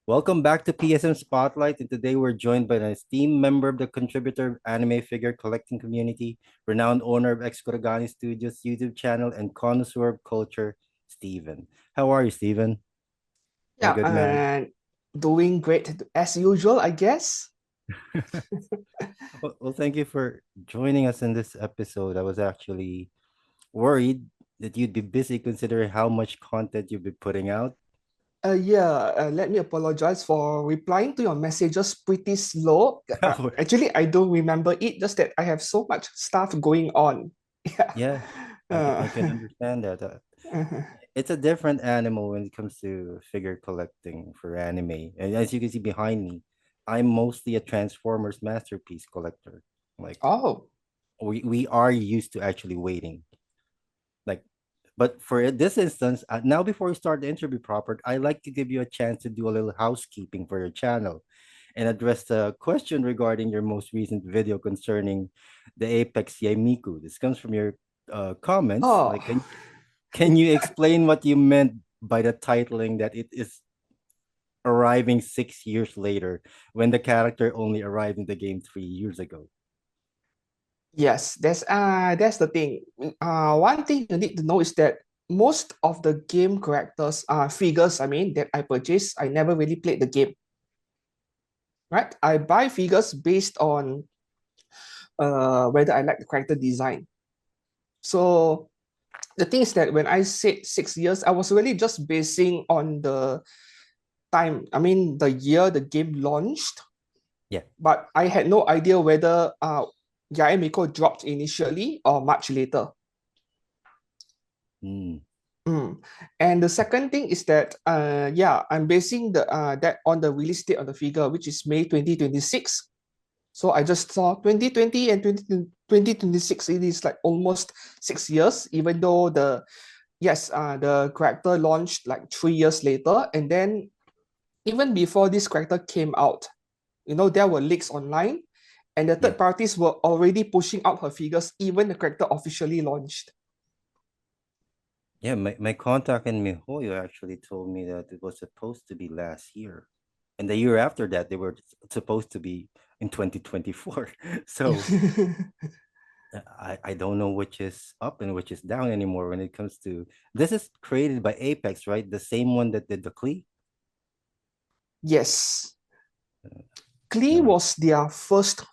Welcome back to PSM Spotlight, and today we're joined by an esteemed member of the contributor anime figure collecting community, renowned owner of EXkurogane Studio's YouTube channel, and connoisseur of culture, Steven. How are you, Steven? My Yeah, good man. and doing great as usual, I guess. Well, thank you for joining us in this episode. I was actually worried that you'd be busy considering how much content you've been putting out. Let me apologize for replying to your messages pretty slow. Actually, I don't remember it, just that I have so much stuff going on. Yeah. Yeah, Uh, I can understand that. uh-huh. It's a different animal when it comes to figure collecting for anime. And as you can see behind me, I'm mostly a Transformers masterpiece collector. Like Oh, we are used to actually waiting. Like, but for this instance, now before we start the interview proper, I like to give you a chance to do a little housekeeping for your channel and address the question regarding your most recent video concerning the Apex Yae Miko. This comes from your comments. oh, Like, can you explain what you meant by the titling that it is arriving 6 years later when the character only arrived in the game 3 years ago? yes, that's the thing. One thing you need to know is that most of the game characters, figures, I mean, that I purchased, I never really played the game, right? I buy figures based on whether I like the character design. So the thing is that when I said 6 years, I was really just basing on the time, I mean, the year the game launched, Yeah. but I had no idea whether Yae Miko dropped initially or much later. Mm. Mm. And the second thing is that, yeah, I'm basing that on the release date of the figure, which is May 2026. So I just saw 2020 and 2026, it is like almost 6 years, even though the character launched like 3 years later. And then even before this character came out, there were leaks online, and the Yeah. third parties were already pushing out her figures, even the character officially launched. Yeah, my contact in Mihoyo actually told me that it was supposed to be last year. And the year after that, they were supposed to be in 2024. So I don't know which is up and which is down anymore when it comes to this is created by Apex, right? The same one that did the Klee. Yes, Uh, Klee no. was their first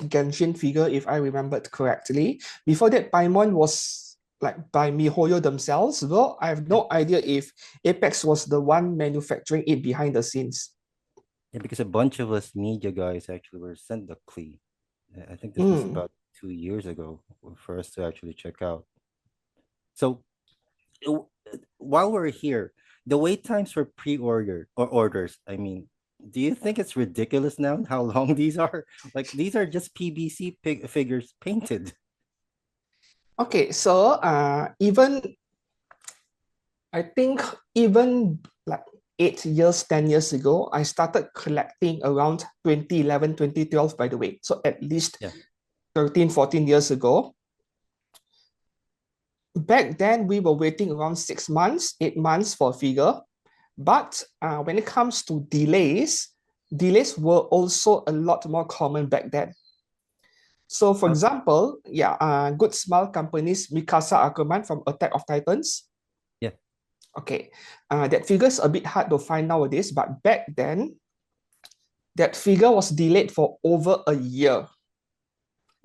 Genshin figure, if I remembered correctly. Before that, Paimon was like by MiHoYo themselves, though I have Yeah. no idea if Apex was the one manufacturing it behind the scenes. Yeah, because a bunch of us media guys actually were sent the Klee. I think this was Mm. about 2 years ago for us to actually check out. So w- while we're here, the wait times for pre-order or orders, I mean, do you think it's ridiculous now how long these are? Like these are just PVC figures painted. Okay, so even I think even like 8 years, 10 years ago, I started collecting around 2011, 2012, by the way. So at least Yeah. 13, 14 years ago. Back then, we were waiting around 6 months, 8 months for a figure. But when it comes to delays were also a lot more common back then. So, for Okay. example, yeah, good smile companies Mikasa Ackerman from Attack of Titans. Yeah. Okay, that figure is a bit hard to find nowadays, but back then, that figure was delayed for over a year.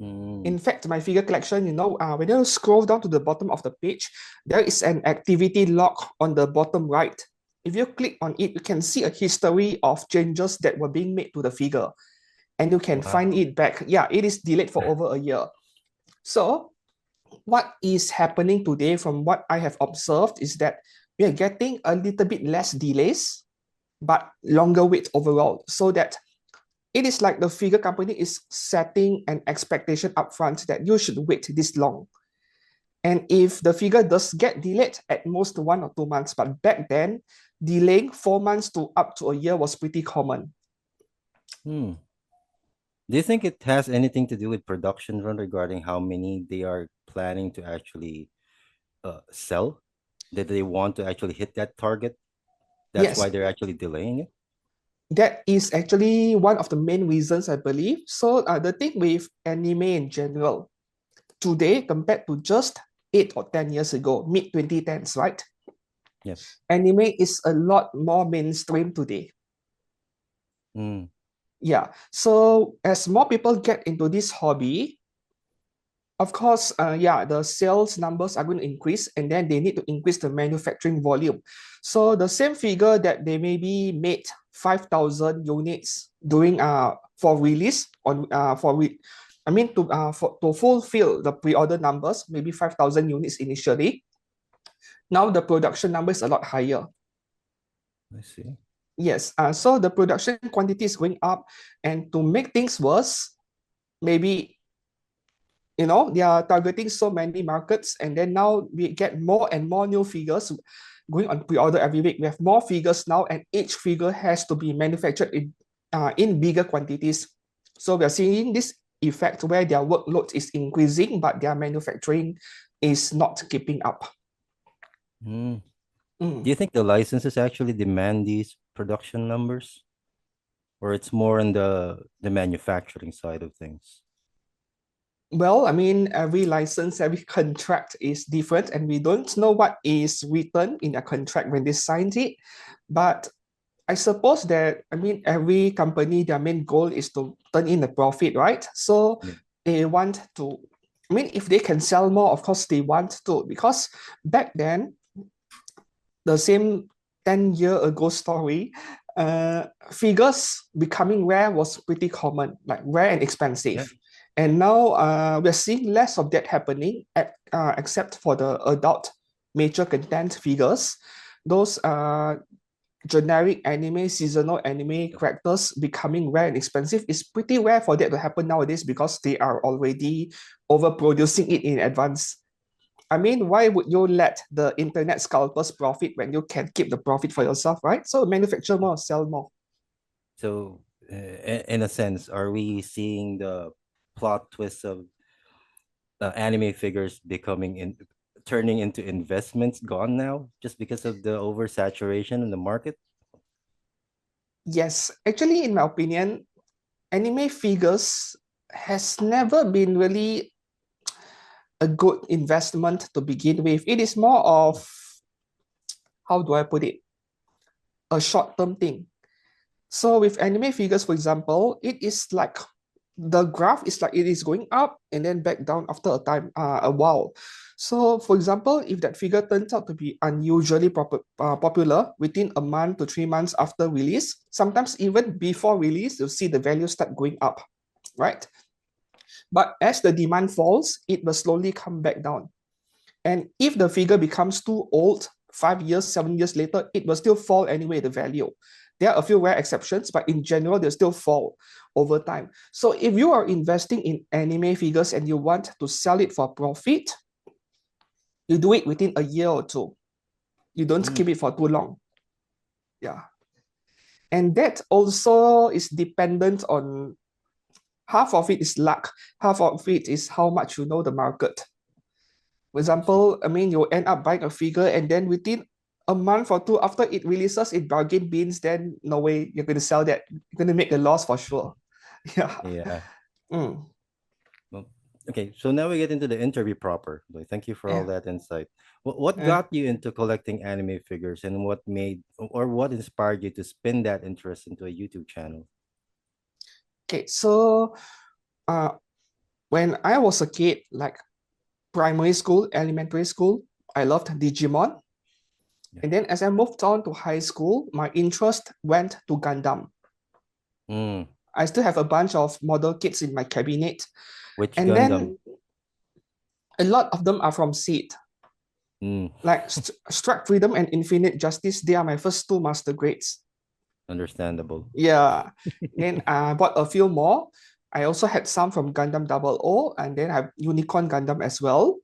Mm, In fact, my figure collection, when you scroll down to the bottom of the page, there is an activity log on the bottom right. If you click on it, you can see a history of changes that were being made to the figure, and you can find wow. it back. Yeah, it is delayed for over a year. So, what is happening today, from what I have observed, is that we are getting a little bit less delays, but longer wait overall, so that it is like the figure company is setting an expectation upfront that you should wait this long. And if the figure does get delayed, at most 1 or 2 months, but back then, delaying 4 months to up to a year was pretty common. Hmm. Do you think it has anything to do with production run regarding how many they are planning to actually sell? That they want to actually hit that target? That's why Yes, they're actually delaying it? That is actually one of the main reasons, I believe. So the thing with anime in general, today compared to just 8 or 10 years ago, mid 2010s, right? Yep. Anime is a lot more mainstream today. Mm. Yeah. So as more people get into this hobby, of course, yeah, the sales numbers are going to increase, and then they need to increase the manufacturing volume. So the same figure that they maybe made 5,000 units during for release on I mean to fulfill the pre-order numbers, maybe 5,000 units initially. Now the production number is a lot higher. I see. Yes, so the production quantity is going up, and to make things worse, maybe they are targeting so many markets, and then now we get more and more new figures going on pre-order every week. We have more figures now, and each figure has to be manufactured in bigger quantities. So we are seeing this effect where their workload is increasing, but their manufacturing is not keeping up. Mm. Do Mm. you think the licenses actually demand these production numbers, or it's more on the manufacturing side of things? Well, I mean, every license, every contract is different, and we don't know what is written in a contract when they signed it. But I suppose that, I mean, every company, their main goal is to turn in a profit, right? So Yeah. they want to, I mean, if they can sell more, of course they want to, because back then, the same 10 year ago story, figures becoming rare was pretty common, like rare and expensive. Yeah. And now we're seeing less of that happening, except for the adult major content figures. Those generic anime, seasonal anime characters becoming rare and expensive is pretty rare for that to happen nowadays because they are already overproducing it in advance. I mean, why would you let the internet scalpers profit when you can keep the profit for yourself, right? So manufacture more, sell more. So, in a sense, are we seeing the plot twist of anime figures turning into investments gone now just because of the oversaturation in the market? Yes, actually, in my opinion, anime figures has never been really a good investment to begin with. It is more of, how do I put it, a short-term thing. So with anime figures, for example, it is like the graph is like it is going up and then back down after a while. So for example, if that figure turns out to be unusually popular within a month to 3 months after release, sometimes even before release, you'll see the value start going up, right? But as the demand falls, it will slowly come back down. And if the figure becomes too old, 5 years, 7 years later, it will still fall anyway, the value. There are a few rare exceptions, but in general, they'll still fall over time. So if you are investing in anime figures and you want to sell it for profit, you do it within a year or two. You don't Mm. keep it for too long. Yeah. And that also is dependent on, half of it is luck, half of it is how much you know the market. For I see. example, I mean, you end up buying a figure and then within a month or two after it releases in bargain bins, then no way you're going to sell that. You're going to make a loss for sure. Yeah. Yeah. Mm. Well, okay. So now we get into the interview proper. Like, thank you for all Yeah. that insight. What Yeah. got you into collecting anime figures, and what inspired you to spin that interest into a YouTube channel? Okay. So, uh, when I was a kid, like primary school, elementary school, I loved Digimon. Yeah. And then as I moved on to high school, my interest went to Gundam. Mm. I still have a bunch of model kits in my cabinet. Which And Gundam? then a lot of them are from Seed. Mm. Like Strike Freedom and Infinite Justice, they are my first two master grades. Understandable. Yeah. Then I bought a few more. I also had some from Gundam Double O, and then I have Unicorn Gundam as well.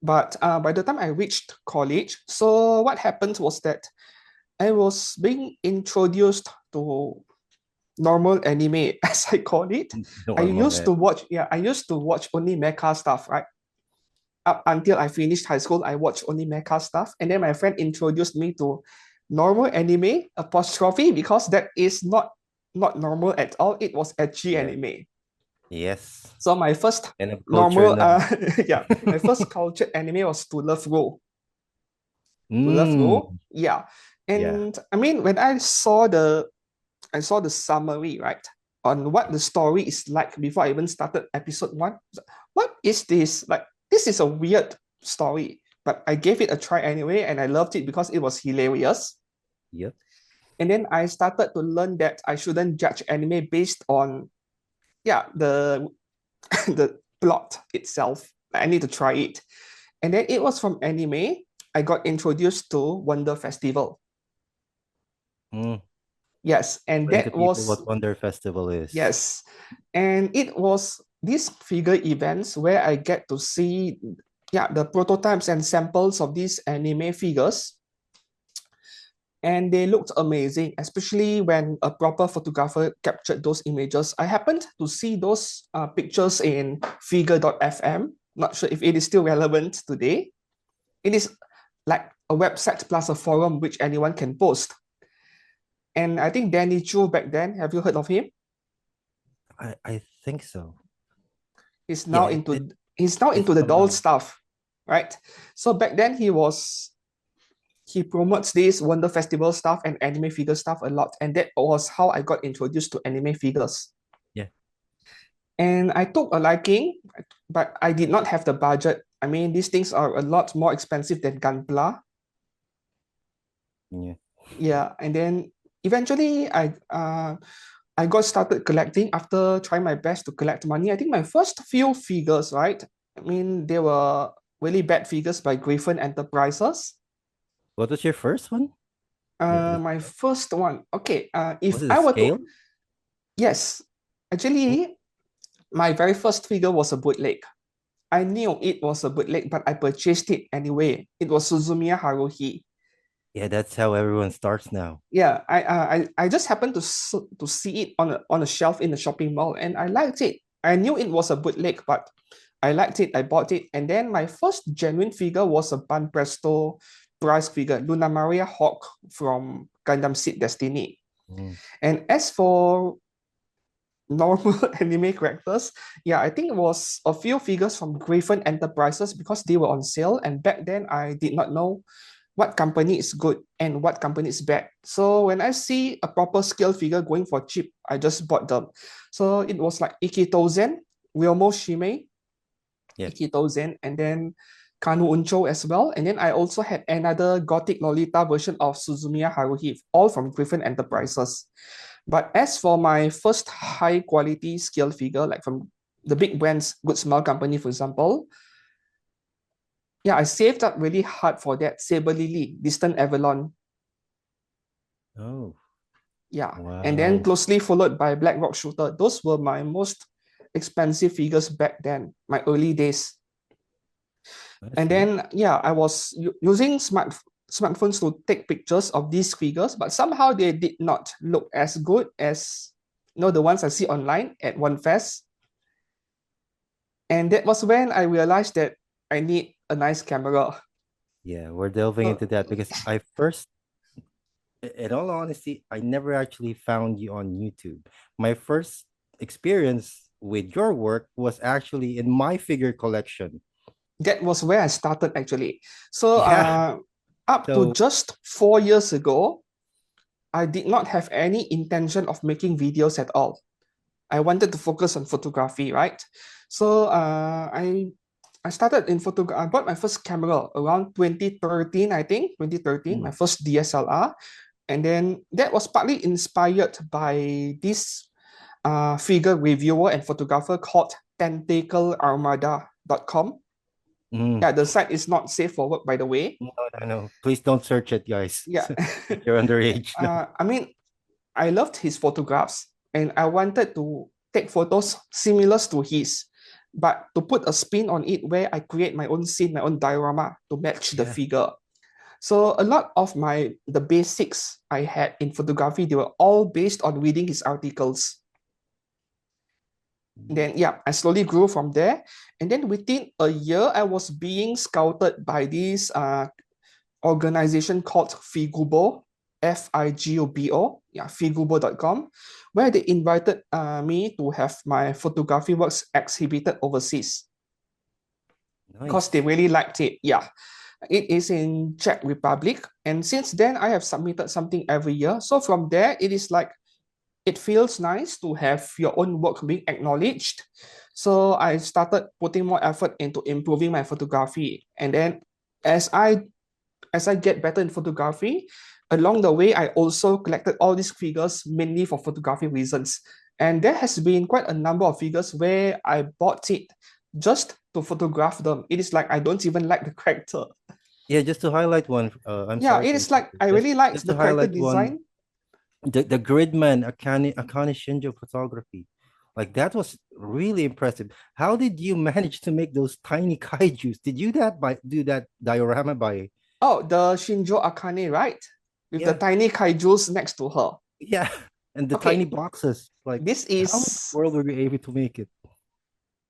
But by the time I reached college, so what happened was that I was being introduced to normal anime, as I call it. Normal, man. I used to watch only mecha stuff, right? Up until I finished high school, I watched only mecha stuff. And then my friend introduced me to normal anime apostrophe because that is not not normal at all. It was ecchi Yeah. anime. Yes. So my first And of culture normal, now. yeah, my first cultured anime was To Love Ro. To Love Mm. Ro, yeah. Yeah. And I mean, when I saw the summary, right, on what the story is like before I even started episode one. What is this? Like, this is a weird story, but I gave it a try anyway, and I loved it because it was hilarious. Yep. And then I started to learn that I shouldn't judge anime based on, yeah, the the plot itself. I need to try it. And then it was from anime. I got introduced to Wonder Festival. Mm. Yes, and Explain to that people was what Wonder Festival is. yes, and it was these figure events where I get to see, yeah, the prototypes and samples of these anime figures, and they looked amazing, especially when a proper photographer captured those images. I happened to see those pictures in figure.fm. Not sure if it is still relevant today. It is like a website plus a forum which anyone can post. And I think Danny Chu back then, have you heard of him? I think so. He's Yeah, now into he's now it's into the doll somehow. stuff, right? So back then he promotes this Wonder Festival stuff and anime figure stuff a lot, and that was how I got introduced to anime figures. Yeah. And I took a liking, but I did not have the budget. I mean, these things are a lot more expensive than Gunpla. Yeah. Yeah, and then eventually I got started collecting after trying my best to collect money. I think my first few figures, right? I mean, they were really bad figures by Griffin Enterprises. What was your first one? The My first one. Okay. Was If it a I were to, scale? yes, Oh, actually, my very first figure was a bootleg. I knew it was a bootleg, but I purchased it anyway. It was Suzumiya Haruhi. yeah, that's how everyone starts now. Yeah, I just happened to see it on a shelf in the shopping mall, and I liked it. I knew it was a bootleg, but I liked it. I bought it, and then my first genuine figure was a Banpresto prize figure, Luna Maria Hawk from Gundam Seed Destiny. Mm. And as for normal anime characters, yeah, I think it was a few figures from Griffin Enterprises because they were on sale, and back then I did not know what company is good and what company is bad. So when I see a proper scale figure going for cheap, I just bought them. So it was like Ikitozen, Ryomo Shime, Yeah. Ikitozen, and then Kanu Uncho as well. And then I also had another Gothic Lolita version of Suzumiya Haruhi, all from Griffin Enterprises. But as for my first high quality scale figure, like from the big brands, Good Smile Company, for example, yeah, I saved up really hard for that. Saber Lily, Distant Avalon, Oh, yeah, and then wow. closely followed by Black Rock Shooter. Those were my most expensive figures back then, my early days. I And see. then yeah, I was using smartphones to take pictures of these figures, but somehow they did not look as good as the ones I see online at One Fest. And that was when I realized that I need a nice camera. Yeah, we're delving So into that because I first, in all honesty, I never actually found you on YouTube. My first experience with your work was actually in my figure collection. that was where I started actually. So Yeah. up to So, just 4 years ago, I did not have any intention of making videos at all. I wanted to focus on photography, right? So I started in photography. I bought my first camera around 2013, I think, 2013, my mm, first DSLR. And then that was partly inspired by this figure reviewer and photographer called tentaclearmada.com. mm. Yeah, the site is not safe for work, by the way. No, no, no. Please don't search it, guys. Yeah. You're underage now. I mean, I loved his photographs and I wanted to take photos similar to his, but to put a spin on it where I create my own scene, my own diorama to match the Yeah. figure. So a lot of the basics I had in photography, they were all based on reading his articles. Then yeah, I slowly grew from there. And then within a year, I was being scouted by this organization called Figubo. FIGUBO, yeah, figubo.com, where they invited me to have my photography works exhibited overseas because they Nice. really liked it. Yeah, it is in Czech Republic, and since then I have submitted something every year. So from there, it is like it feels nice to have your own work being acknowledged. So I started putting more effort into improving my photography, and then as I as I get better in photography, along the way, I also collected all these figures mainly for photography reasons. And there has been quite a number of figures where I bought it just to photograph them. It is like I don't even like the character. Yeah, just to highlight one, I'm Yeah, sorry it to is like interrupt you. I Just really liked just the to character highlight one, design. the Gridman Akane Shinjo photography. Like that was really impressive. How did you manage to make those tiny kaijus? Did you that by do that diorama by Oh, the Shinjo Akane, right? With the yeah, tiny kaijus next to her. yeah, and the tiny Okay, boxes. Like this how in the is world were you able to make it?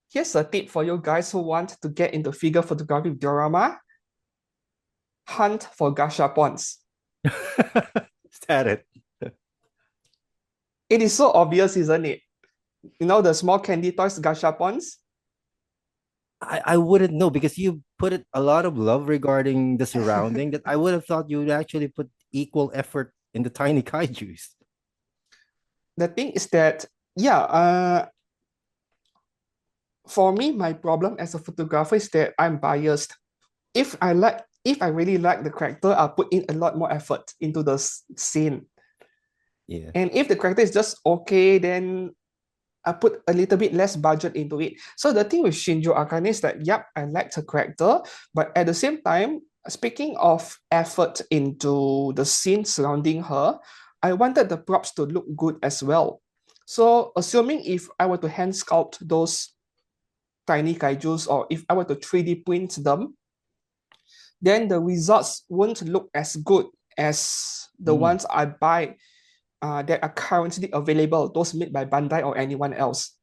here's a tip for you guys who want to get into figure photography diorama. Hunt for gashapons. Is that it? It is so obvious, isn't it? You know the small candy toys gashapons? I wouldn't know because you put it a lot of love regarding the surrounding that I would have thought you would actually put equal effort in the tiny kaijus. The thing is that, yeah, for me, my problem as a photographer is that I'm biased. If I really like the character, I'll put in a lot more effort into the scene. Yeah. And if the character is just okay, then I put a little bit less budget into it. So the thing with Shinjo Akane is that, yep, I liked her character, but at the same time, speaking of effort into the scene surrounding her, I wanted the props to look good as well. So assuming if I were to hand sculpt those tiny kaijus or if I were to 3D print them, then the results won't look as good as the Mm, ones I buy that are currently available, those made by Bandai or anyone else.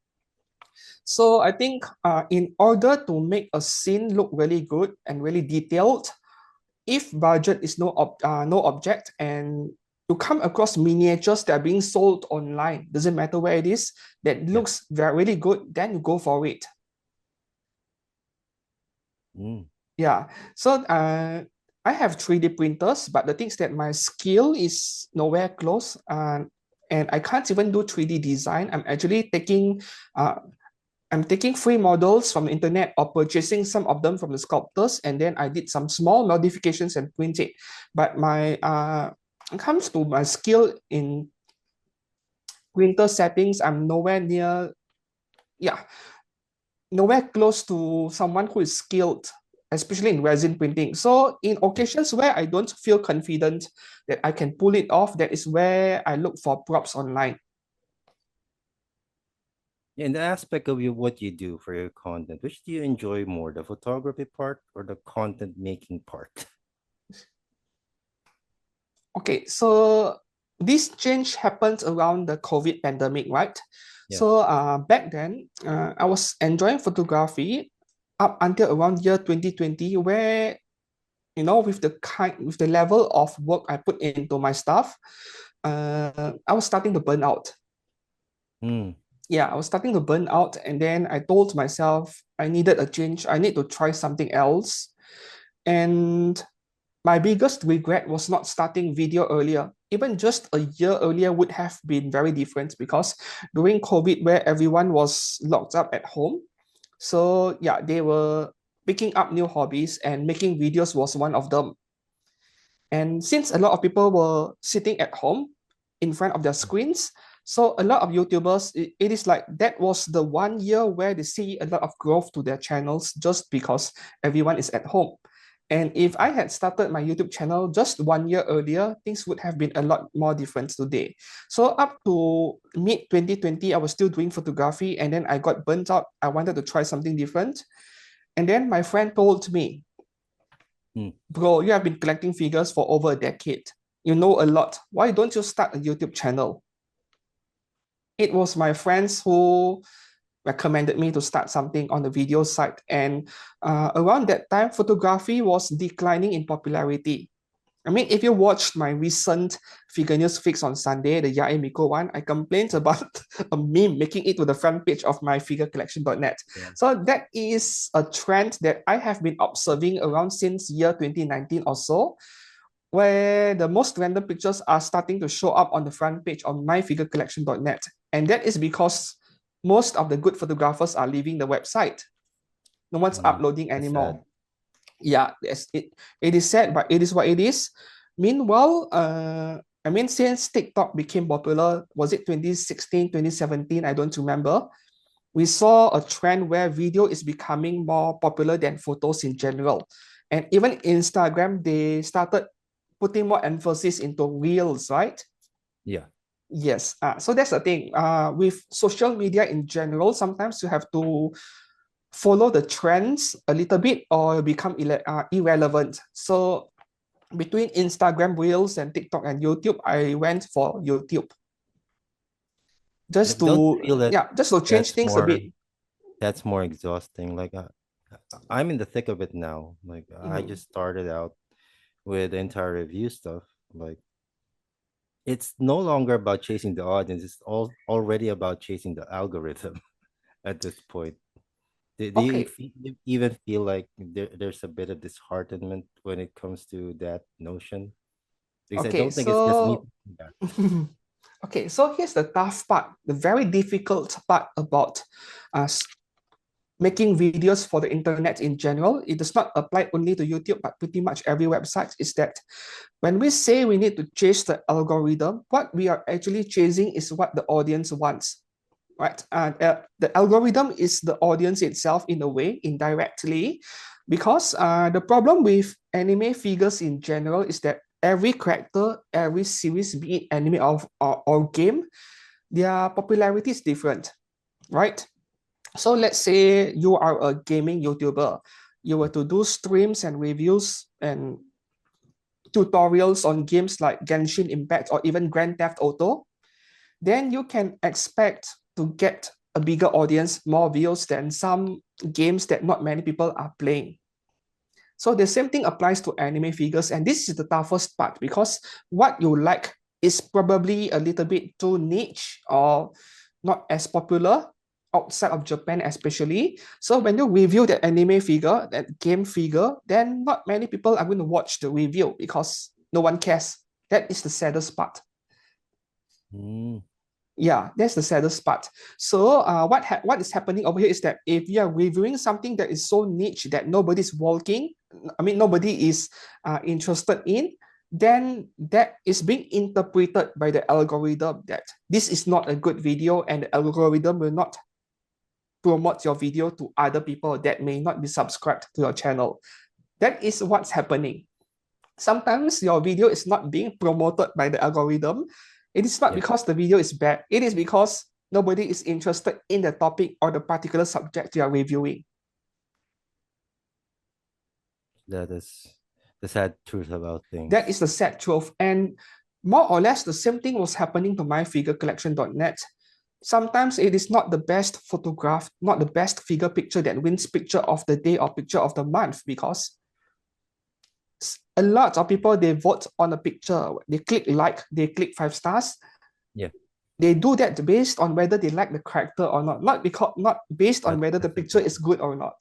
So I think in order to make a scene look really good and really detailed, if budget is no object and you come across miniatures that are being sold online, doesn't matter where it is, that yeah. looks very really good, then you go for it. Mm, Yeah. So I have 3D printers, but the thing is that my skill is nowhere close. And I can't even do 3D design. Uh, I'm taking free models from the internet or purchasing some of them from the sculptors, and then I did some small modifications and print it. But my it comes to my skill in printer settings, I'm nowhere near, yeah, nowhere close to someone who is skilled, especially in resin printing. So in yeah. occasions where I don't feel confident that I can pull it off, that is where I look for props online. In the aspect of what you do for your content, which do you enjoy more, the photography part or the content making part? Okay, so this change happened around the COVID pandemic, right? Yeah. So back then, I was enjoying photography up until around year 2020, where with the level of work I put into my stuff, I was starting to burn out. Mm, Yeah, I was starting to burn out, and then I told myself I needed a change. I need to try something else. And my biggest regret was not starting video earlier. Even just a year earlier would have been very different because during COVID, where everyone was locked up at home, so yeah, they were picking up new hobbies and making videos was one of them. And since a lot of people were sitting at home in front of their screens, so a lot of YouTubers, it is like that was the 1 year where they see a lot of growth to their channels just because everyone is at home. And if I had started my YouTube channel just 1 year earlier, things would have been a lot more different today. So up to mid 2020, I was still doing photography and then I got burnt out. I wanted to try something different. And then my friend told me, mm. bro, you have been collecting figures for over a decade. You know a lot. Why don't you start a YouTube channel? It was my friends who recommended me to start something on the video side. And around that time, photography was declining in popularity. I mean, if you watched my recent figure news fix on Sunday, the Yae Miko one, I complained about a meme making it to the front page of my figurecollection.net. Yeah. So that is a trend that I have been observing around since year 2019 or so, where the most random pictures are starting to show up on the front page of myfigurecollection.net. And that is because most of the good photographers are leaving the website. No one's uploading That's sad. anymore. Yeah, it is sad, but it is what it is. Meanwhile, I mean, since TikTok became popular, was it 2016, 2017? I don't remember. We saw a trend where video is becoming more popular than photos in general. And even Instagram, they started putting more emphasis into reels, right? Yeah. Yes. So that's the thing. With social media in general, sometimes you have to follow the trends a little bit or become irrelevant. So between Instagram Reels and TikTok and YouTube, I went for YouTube just Like, don't you to feel that just to change that's things a more bit. that's more exhausting? Like, I'm in the thick of it now. Like, I Mm. just started out with the entire review stuff. Like, it's no longer about chasing the audience. It's already about chasing the algorithm at this point. Do you Okay, even feel like there's a bit of disheartenment when it comes to that notion? Because I okay, don't think it's just me so thinking that. okay, so here's the tough part, the very difficult part about us making videos for the internet in general. It does not apply only to YouTube, but pretty much every website. Is that when we say we need to chase the algorithm, what we are actually chasing is what the audience wants, right? The algorithm is the audience itself in a way, indirectly, because the problem with anime figures in general is that every character, every series, be it anime or game, their popularity is different, right? So let's say you are a gaming YouTuber. You were to do streams and reviews and tutorials on games like Genshin Impact or even Grand Theft Auto, then you can expect to get a bigger audience, more views than some games that not many people are playing. So the same thing applies to anime figures, and this is the toughest part because what you like is probably a little bit too niche or not as popular outside of Japan, especially. So when you review that anime figure, that game figure, then not many people are going to watch the review because no one cares. That is the saddest part. Mm, Yeah, that's the saddest part. So what is happening over here is that if you are reviewing something that is so niche that nobody's walking, I mean nobody is interested in, then that is being interpreted by the algorithm that this is not a good video, and the algorithm will not promote your video to other people that may not be subscribed to your channel. That is what's happening. Sometimes your video is not being promoted by the algorithm. It is not yeah, because the video is bad. It is because nobody is interested in the topic or the particular subject you are reviewing. that is the sad truth about That is things. the sad truth. And more or less the same thing was happening to myfigurecollection.net. Sometimes it is not the best photograph, not the best figure picture that wins picture of the day or picture of the month, because a lot of people they vote on a picture, they click like, they click 5 stars, Yeah, they do that based on whether they like the character or not, because not based on that's whether the that's picture is important. good or not.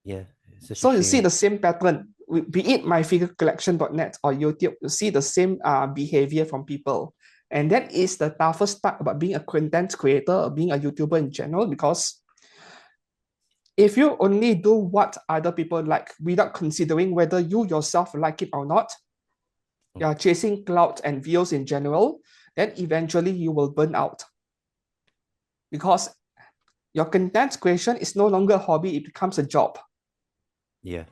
Yeah, it's such a So you see shame. the same pattern, be it myfigurecollection.net or YouTube, you see the same behavior from people. And that is the toughest part about being a content creator or being a YouTuber in general, because if you only do what other people like without considering whether you yourself like it or not, Mm. you're chasing clout and views in general, then eventually you will burn out because your content creation is no longer a hobby, it becomes a job. Yeah,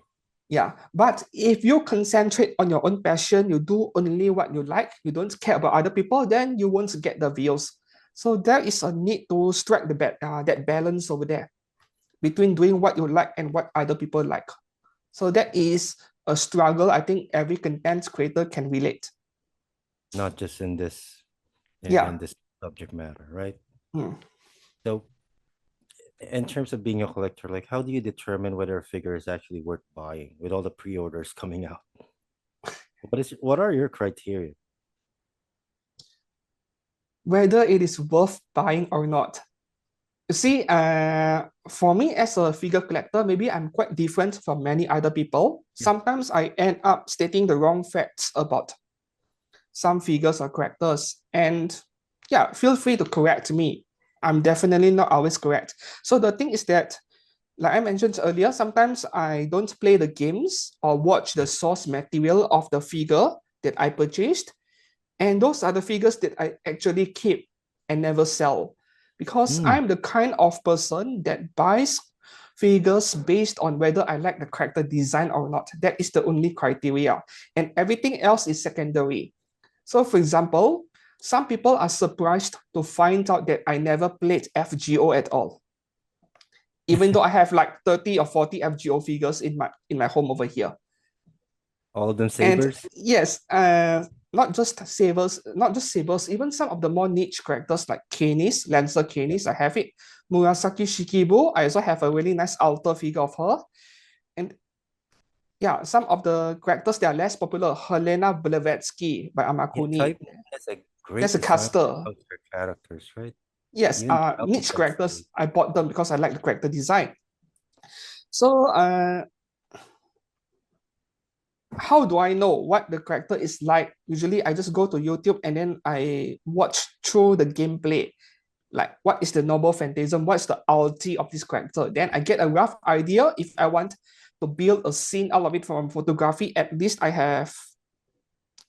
Yeah. But if you concentrate on your own passion, you do only what you like, you don't care about other people, then you won't get the views. So there is a need to strike that balance over there between doing what you like and what other people like. So that is a struggle I think every content creator can relate. not just in this in Yeah. this subject matter, right? Hmm. So, in terms of being a collector, like, how do you determine whether a figure is actually worth buying with all the pre-orders coming out? What are your criteria? Whether it is worth buying or not. You see, for me as a figure collector, maybe I'm quite different from many other people. Yeah. Sometimes I end up stating the wrong facts about some figures or characters. And yeah, feel free to correct me. I'm definitely not always correct. So the thing is that, like I mentioned earlier, sometimes I don't play the games or watch the source material of the figure that I purchased. And those are the figures that I actually keep and never sell. Because Mm. I'm the kind of person that buys figures based on whether I like the character design or not. That is the only criteria. And everything else is secondary. So, for example, some people are surprised to find out that I never played FGO at all, even though I have like 30 or 40 FGO figures in my home over here. All of them And sabers? yes, not just sabers, even some of the more niche characters like Canis, Lancer Yeah. Canis, I have it. Murasaki Shikibu, I also have a really nice altar figure of her. And yeah, some of the characters that are less popular, Helena Blavatsky by Yeah, Amakuni. Type has a great That's a design caster. of their characters, right? Yes, Even niche Blavatsky. characters, I bought them because I like the character design. So how do I know what the character is like? Usually I just go to YouTube and then I watch through the gameplay. Like what is the noble phantasm? What's the ulti of this character? Then I get a rough idea if I want to build a scene out of it from photography. At least I have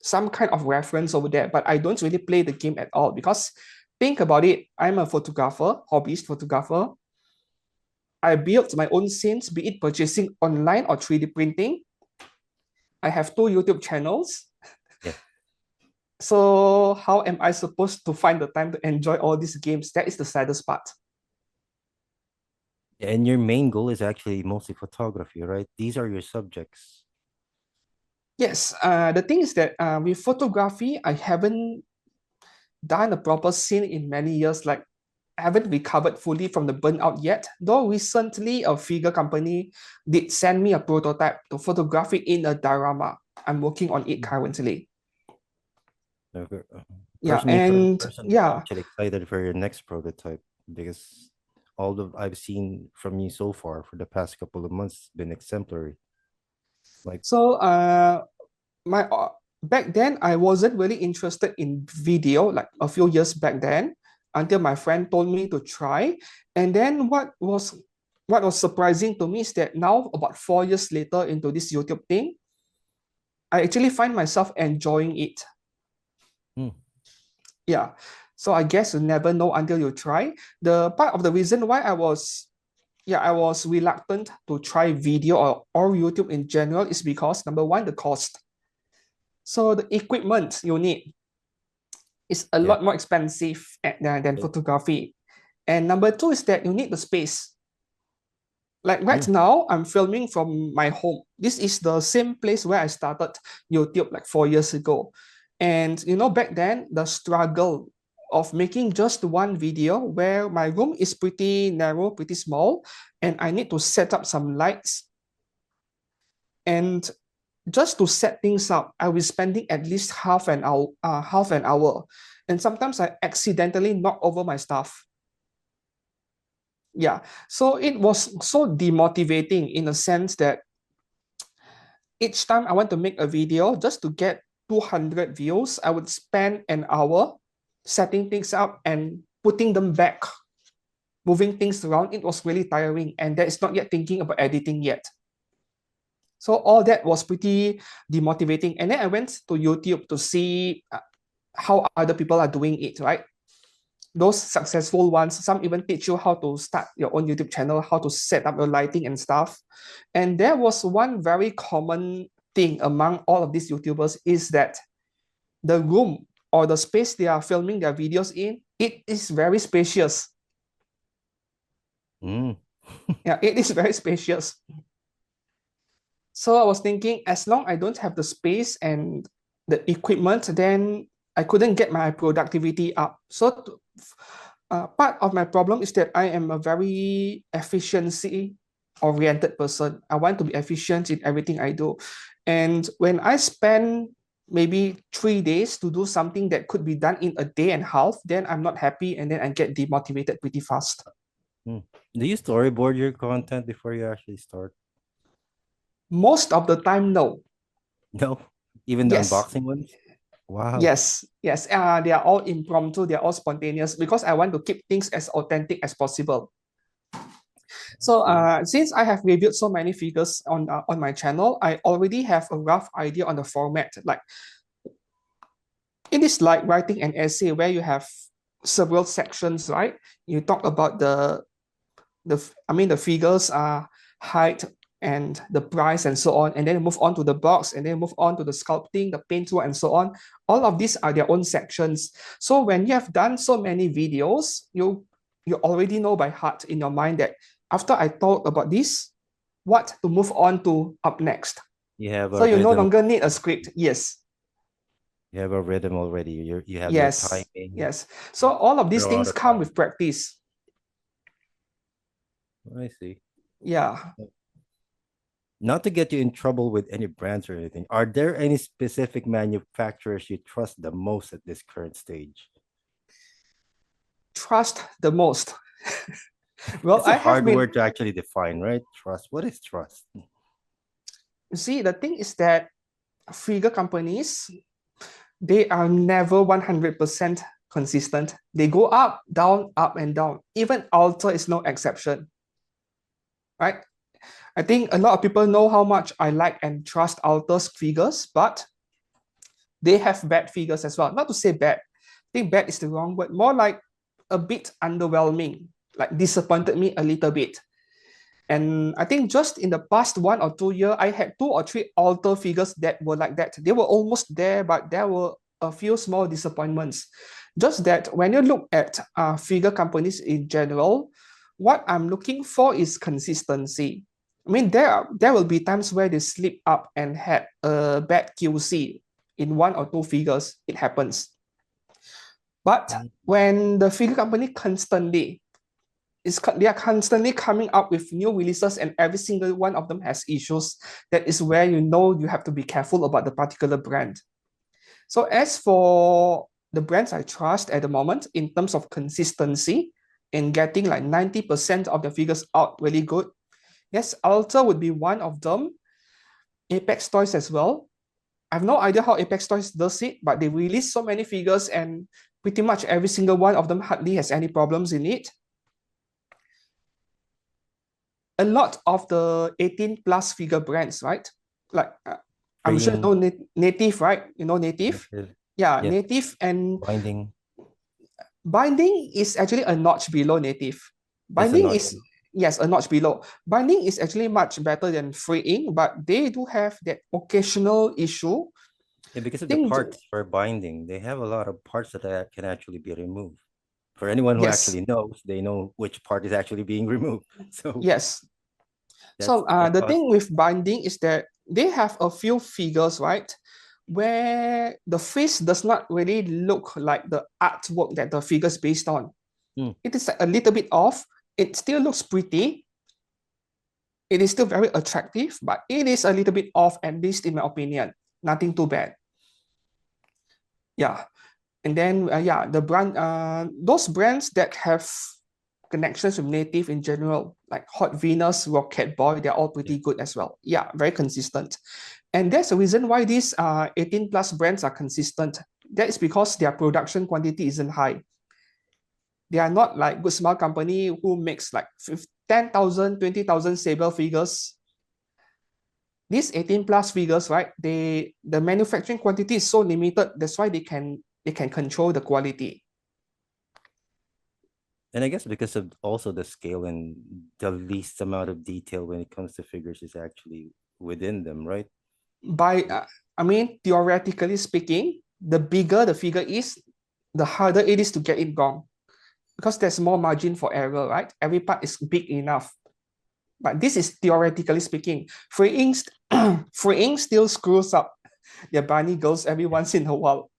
some kind of reference over there, but I don't really play the game at all because think about it, I'm a photographer, hobbyist photographer. I built my own scenes, be it purchasing online or 3D printing. I have two YouTube channels. Yeah. So how am I supposed to find the time to enjoy all these games? That is the saddest part. And your main goal is actually mostly photography, right? These are your subjects. Yes, the thing is that with photography, I haven't done a proper scene in many years. Like, I haven't recovered fully from the burnout yet. Though recently, a figure company did send me a prototype to photograph it in a diorama. I'm working on it Mm. currently. Okay. Yeah, Personally, I'm yeah, actually excited for your next prototype because all the I've seen from you so far for the past couple of months has been exemplary. Like, so my back then I wasn't really interested in video like a few years back then until my friend told me to try. And then what was surprising to me is that now about 4 years later into this YouTube thing, I actually find myself enjoying it. hmm, Yeah. So I guess you never know until you try. The part of the reason why I was reluctant to try video or YouTube in general is because number one, the cost. So the equipment you need is a yeah, lot more expensive than yeah, photography. And number two is that you need the space. Like right mm, now, I'm filming from my home. This is the same place where I started YouTube like 4 years ago. And back then, the struggle of making just one video where my room is pretty narrow, pretty small, and I need to set up some lights. And just to set things up, I was spending at least half an hour. And sometimes I accidentally knock over my stuff. Yeah. So it was so demotivating in a sense that each time I want to make a video just to get 200 views, I would spend an hour setting things up and putting them back, moving things around. It was really tiring. And that is not yet thinking about editing yet. So all that was pretty demotivating. And then I went to YouTube to see how other people are doing it, right? Those successful ones, some even teach you how to start your own YouTube channel, how to set up your lighting and stuff. And there was one very common thing among all of these YouTubers is that the room or the space they are filming their videos in, it is very spacious. mm, Yeah, it is very spacious. So I was thinking, as long I don't have the space and the equipment, then I couldn't get my productivity up. So part of my problem is that I am a very efficiency oriented person. I want to be efficient in everything I do. And when I spend maybe 3 days to do something that could be done in a day and a half, then I'm not happy and then I get demotivated pretty fast. Hmm. Do you storyboard your content before you actually start? Most of the time, no. No, even the Yes, unboxing ones. Wow. yes. They are all impromptu, they are all spontaneous because I want to keep things as authentic as possible. So See. since I have reviewed so many figures on my channel, I already have a rough idea on the format. Like it is like writing an essay where you have several sections, right? You talk about the figures are height and the price and so on, and then move on to the box, and then move on to the sculpting, the paint tool, and so on. All of these are their own sections. So when you have done so many videos, you already know by heart in your mind that after I talk about this, what to move on to up next. You have So a you no rhythm. longer need a script. Yes, You have a rhythm already. You have your yes, timing. yes. So all of these You're on things the come time. with practice. I see. Yeah. Not to get you in trouble with any brands or anything, are there any specific manufacturers you trust the most at this current stage? Trust the most. Well, It's a I have hard been, word to actually define, right? Trust. What is trust? you see, the thing is that figure companies, they are never 100% consistent. They go up and down. Even Alter is no exception, right? I think a lot of people know how much I like and trust Alter's figures, but they have bad figures as well. Not to say bad, I think bad is the wrong word, more like a bit underwhelming, like disappointed me a little bit. And I think just in the past 1 or 2 years, I had 2 or 3 altar figures that were like that. They were almost there, but there were a few small disappointments. Just that when you look at figure companies in general, what I'm looking for is consistency. I mean, there will be times where they slip up and had a bad QC in 1 or 2 figures. It happens. But Mm. when the figure company constantly they are constantly coming up with new releases and every single one of them has issues, that is where you know you have to be careful about the particular brand. So as for the brands I trust at the moment in terms of consistency in getting like 90% of the figures out really good, yes, Alta would be one of them. Apex Toys as well. I have no idea how Apex Toys does it, but they release so many figures and pretty much every single one of them hardly has any problems in it. A lot of the 18 plus figure brands, right? Like I'm sure you Freeing, know Native, right? You know Native? native, Yeah, yes, Native and binding Binding is actually a notch below Native. is a Binding notch. is, yes, a notch below. Binding is actually much better than Freeing, but they do have that occasional issue. Yeah, because I of the think, parts for binding, they have a lot of parts that can actually be removed. For anyone who yes, actually knows, they know which part is actually being removed. So yes. that's So that the causes. thing with Binding is that they have a few figures, right? Where the face does not really look like the artwork that the figure is based on. Hmm. It is a little bit off. It still looks pretty. It is still very attractive, but it is a little bit off, at least in my opinion. Nothing too bad. Yeah. And then, yeah, those brands that have connections with Native in general, like Hot Venus, Rocket Boy, they're all Yeah. pretty good as well. Yeah, very consistent. And that's the reason why these 18 plus brands are consistent. That is because their production quantity isn't high. They are not like Good Smile Company who makes like 10,000, 20,000 Sable figures. These 18 plus figures, right? The manufacturing quantity is so limited. That's why they can control the quality. And I guess because of also the scale and the least amount of detail when it comes to figures is actually within them, right? By I mean, theoretically speaking, the bigger the figure is, the harder it is to get it wrong because there's more margin for error, right? Every part is big enough. But this is theoretically speaking. Free ink, free ink still screws up their bunny girls every Yeah. once in a while.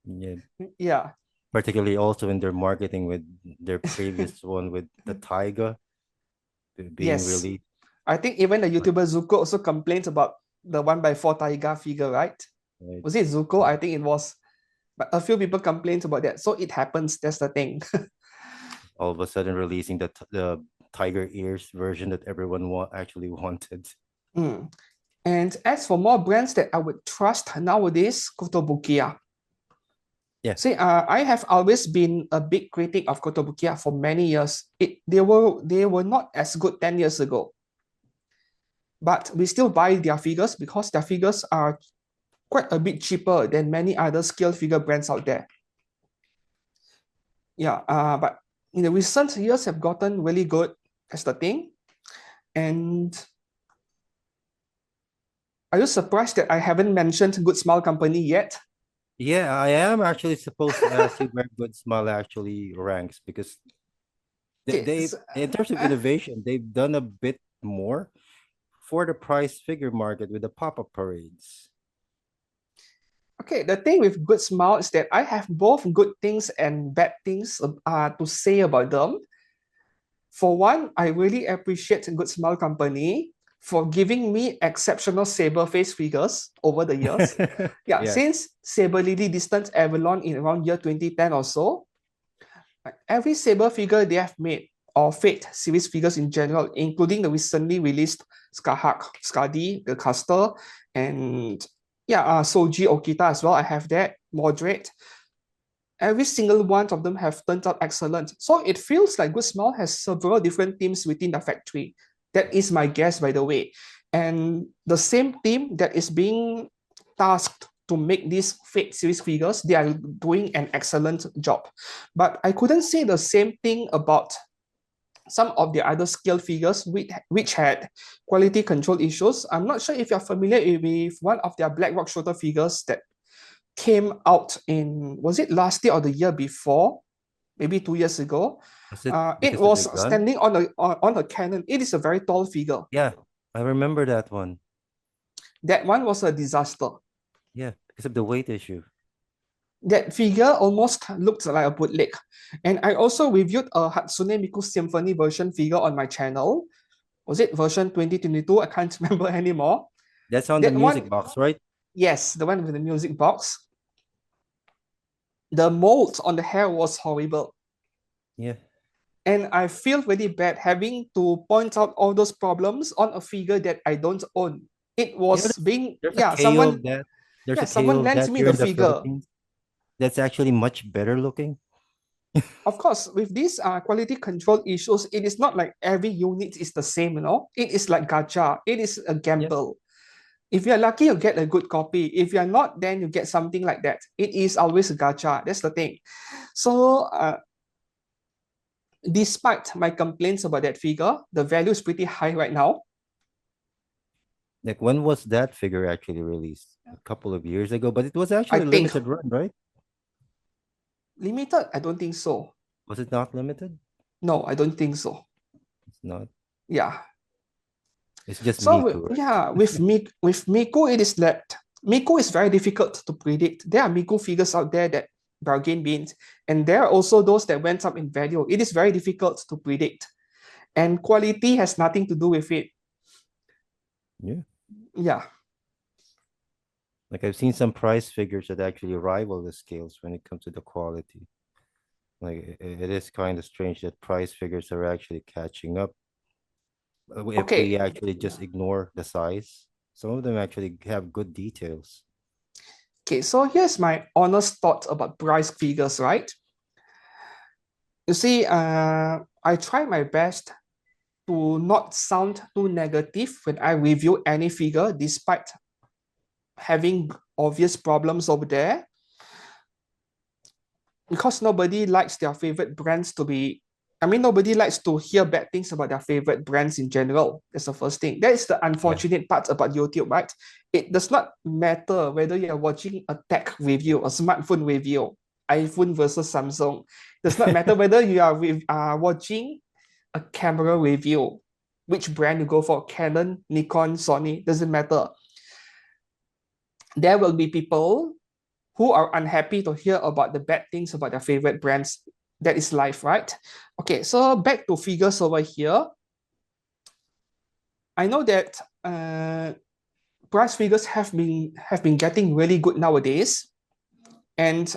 Yeah. Yeah. Particularly also in their marketing with their previous one with the Taiga being Yes. released. I think even the Like, YouTuber Zuko also complains about the 1x4 Taiga figure, right? Right. Was it Zuko? I think it was. But a few people complained about that. So it happens. That's the thing. All of a sudden releasing the tiger ears version that everyone actually wanted. Mm. And as for more brands that I would trust nowadays, Kotobukiya. Yeah. See, I have always been a big critic of Kotobukiya for many years. They were not as good 10 years ago, but we still buy their figures because their figures are quite a bit cheaper than many other scale figure brands out there. Yeah, but in the recent years have gotten really good. That's the thing. And are you surprised that I haven't mentioned Good Smile Company yet? Yeah, I am actually supposed to ask you where Good Smile actually ranks because Okay, they in terms of innovation, they've done a bit more for the price figure market with the pop-up parades. okay. The thing with Good Smile is that I have both good things and bad things to say about them. For one, I really appreciate Good Smile Company for giving me exceptional saber face figures over the years. Yeah, Yeah. since Saber Lily Distance Avalon in around year 2010 or so, like every Saber figure they have made, or Fate series figures in general, including the recently released Scarhawk, Skadi, the Caster, and yeah, Soji Okita as well. I have that, Moderate. Every single one of them have turned out excellent. So it feels like Good Smile has several different teams within the factory. That is my guess, by the way. And the same team that is being tasked to make these Fate series figures, they are doing an excellent job. But I couldn't say the same thing about some of the other scale figures which had quality control issues. I'm not sure if you're familiar with one of their Black Rock Shooter figures that came out in, was it last year or the year before? Maybe 2 years ago. Was it It because of the was gun? standing on a cannon. It is a very tall figure. Yeah, I remember that one. That one was a disaster. Yeah, because of the weight issue. That figure almost looked like a bootleg. And I also reviewed a Hatsune Miku Symphony version figure on my channel. Was it version 2022? I can't remember anymore. That's on the That music one, box, right? yes, the one with the music box. The mold on the hair was horrible. Yeah. And I feel really bad having to point out all those problems on a figure that I don't own. It You know, was being, there's a yeah, KO someone, of that. There's yeah, a KO someone of lends that me here the in the figure. Philippines. That's actually much better looking. Of course, with these quality control issues, it is not like every unit is the same, you know? It is like gacha. It is a Yeah. gamble. If you're lucky, you get a good copy. If you're not, then you get something like that. It is always a gacha. That's the thing. So, despite my complaints about that figure, the value is pretty high right now. Like when was that figure actually released? A couple of years ago, but it was I actually a think limited run, right? limited, I don't think so. Was it not limited? No, I don't think so. It's not. Yeah. It's just So Miku, right? yeah, with Miko, it is that Miko is very difficult to predict. There are Miko figures out there that bargain bins, and there are also those that went up in value. It is very difficult to predict, and quality has nothing to do with it. Yeah. Yeah. Like I've seen some price figures that actually rival the scales when it comes to the quality. Like it is kind of strange that price figures are actually catching up. If we Okay. actually just ignore the size, some of them actually have good details. Okay. So here's my honest thoughts about price figures. Right. You see, I try my best to not sound too negative when I review any figure, despite having obvious problems over there, because nobody likes their favorite brands to be. I mean, nobody likes to hear bad things about their favorite brands in general. That's the first thing. That is the Yeah. unfortunate part about YouTube, right? It does not matter whether you're watching a tech review, a smartphone review, iPhone versus Samsung. It does not matter whether you are watching a camera review, which brand you go for, Canon, Nikon, Sony, doesn't matter. There will be people who are unhappy to hear about the bad things about their favorite brands. That is life, right? Okay, so back to figures over here. I know that price figures have been getting really good nowadays. And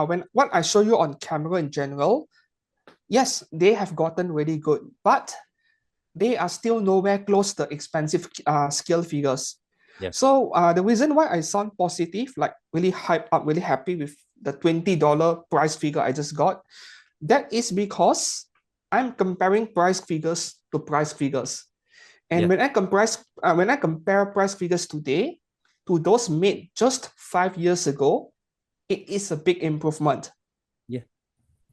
when what I show you on camera in general, yes, they have gotten really good, but they are still nowhere close to expensive scale figures. Yeah. So the reason why I sound positive, like really hyped up, really happy with the $20 price figure I just got, that is because I'm comparing price figures to price figures. And Yeah. when I compare price figures today to those made just 5 years ago, it is a big improvement. Yeah.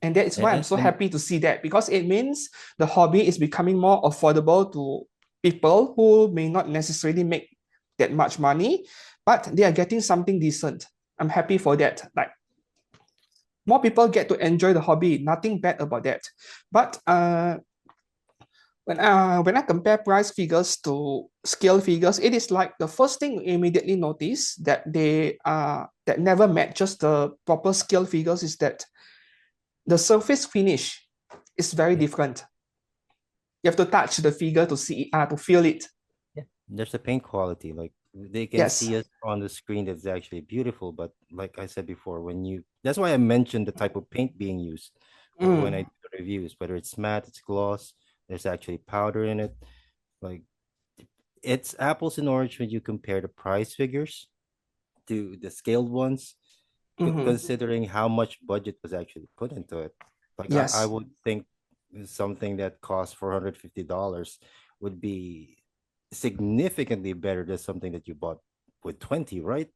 And that is why I'm so And happy to see that, because it means the hobby is becoming more affordable to people who may not necessarily make that much money, but they are getting something decent. I'm happy for that. Like, more people get to enjoy the hobby. Nothing bad about that. But when I compare price figures to scale figures, it is like the first thing you immediately notice that they that never matches the proper scale figures is that the surface finish is very yeah. different. You have to touch the figure to see to feel it. Yeah. There's a paint quality. Like they can Yes. see us on the screen that's actually beautiful. But like I said before, that's why I mentioned the type of paint being used when I Mm, do the reviews, whether it's matte, it's gloss, there's actually powder in it. Like it's apples and orange when you compare the price figures to the scaled ones, mhm. considering how much budget was actually put into it. Like I Yes. would think something that costs $450 would be significantly better than something that you bought with 20, right?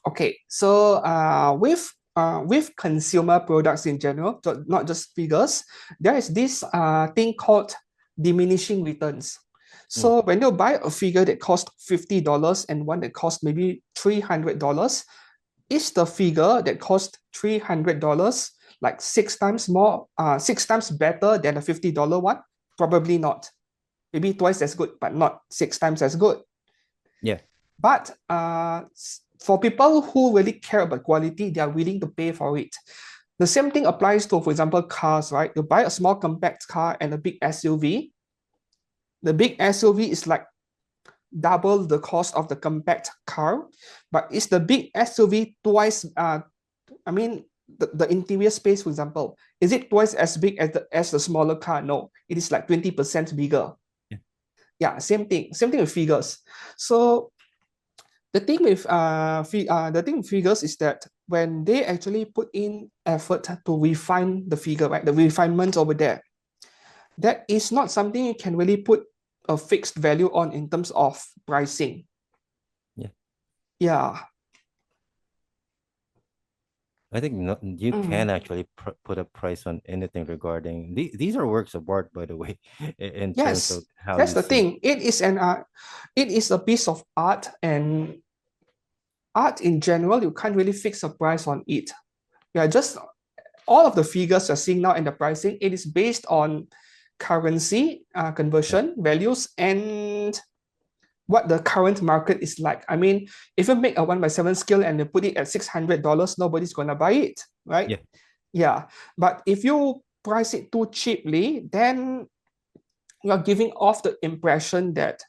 Okay. So with consumer products in general, not just figures, there is this thing called diminishing returns. Mm, So when you buy a figure that costs $50 and one that costs maybe $300, is the figure that costs $300 like 6 times more, 6 times better than a $50 one? Probably not. Maybe twice as good, but not 6 times as good. yeah, But for people who really care about quality, they are willing to pay for it. The same thing applies to, for example, cars, right? You buy a small compact car and a big SUV. The big SUV is like double the cost of the compact car, but is the big SUV twice? I mean, the interior space, for example, is it twice as big as the smaller car? No, it is like 20% bigger. yeah, Yeah, same thing with figures. So the thing with figures is that when they actually put in effort to refine the figure, right, the refinement over there, that is not something you can really put a fixed value on in terms of pricing. yeah. Yeah. I think you Mm. can actually put a price on anything regarding these are works of art, by the way, in terms Yes, of how that's you the see. thing. It is a piece of art, and art in general, you can't really fix a price on it. Yeah, just all of the figures you're seeing now in the pricing, it is based on currency Yeah, conversion values and what the current market is like. I mean, if you make a 1 by 7 scale and you put it at $600, nobody's gonna buy it, right? yeah. Yeah. But if you price it too cheaply, then you're giving off the impression that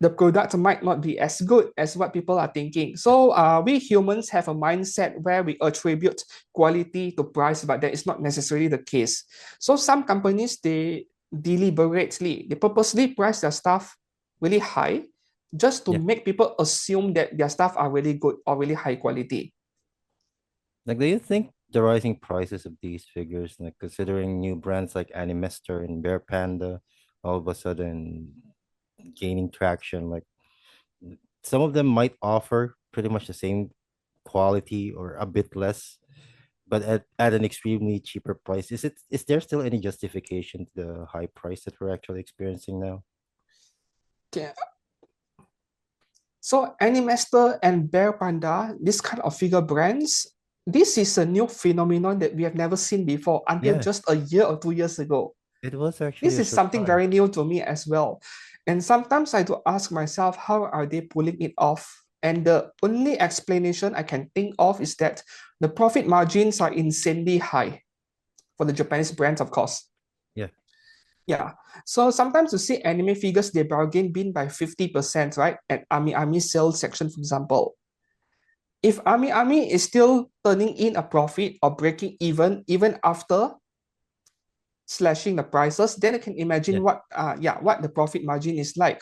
the product might not be as good as what people are thinking. So we humans have a mindset where we attribute quality to price, but that is not necessarily the case. So some companies, they purposely price their stuff really high just to Yeah. make people assume that their stuff are really good or really high quality. Like, do you think the rising prices of these figures, like considering new brands like Animester and Bear Panda, all of a sudden gaining traction, like some of them might offer pretty much the same quality or a bit less, but at an extremely cheaper price. Is there still any justification to the high price that we're actually experiencing now? Okay. So Animaster and Bear Panda, this kind of figure brands, this is a new phenomenon that we have never seen before until Yeah, just a year or 2 years ago. it was actually This a is something surprise. very new to me as well. And sometimes I do ask myself, how are they pulling it off? And the only explanation I can think of is that the profit margins are insanely high for the Japanese brands, of course. Yeah, Yeah. So sometimes you see anime figures, they bargain bin by 50%, right? At Ami sale section, for example. If Ami is still turning in a profit or breaking even after slashing the prices, then I can Yeah. imagine what the profit margin is like.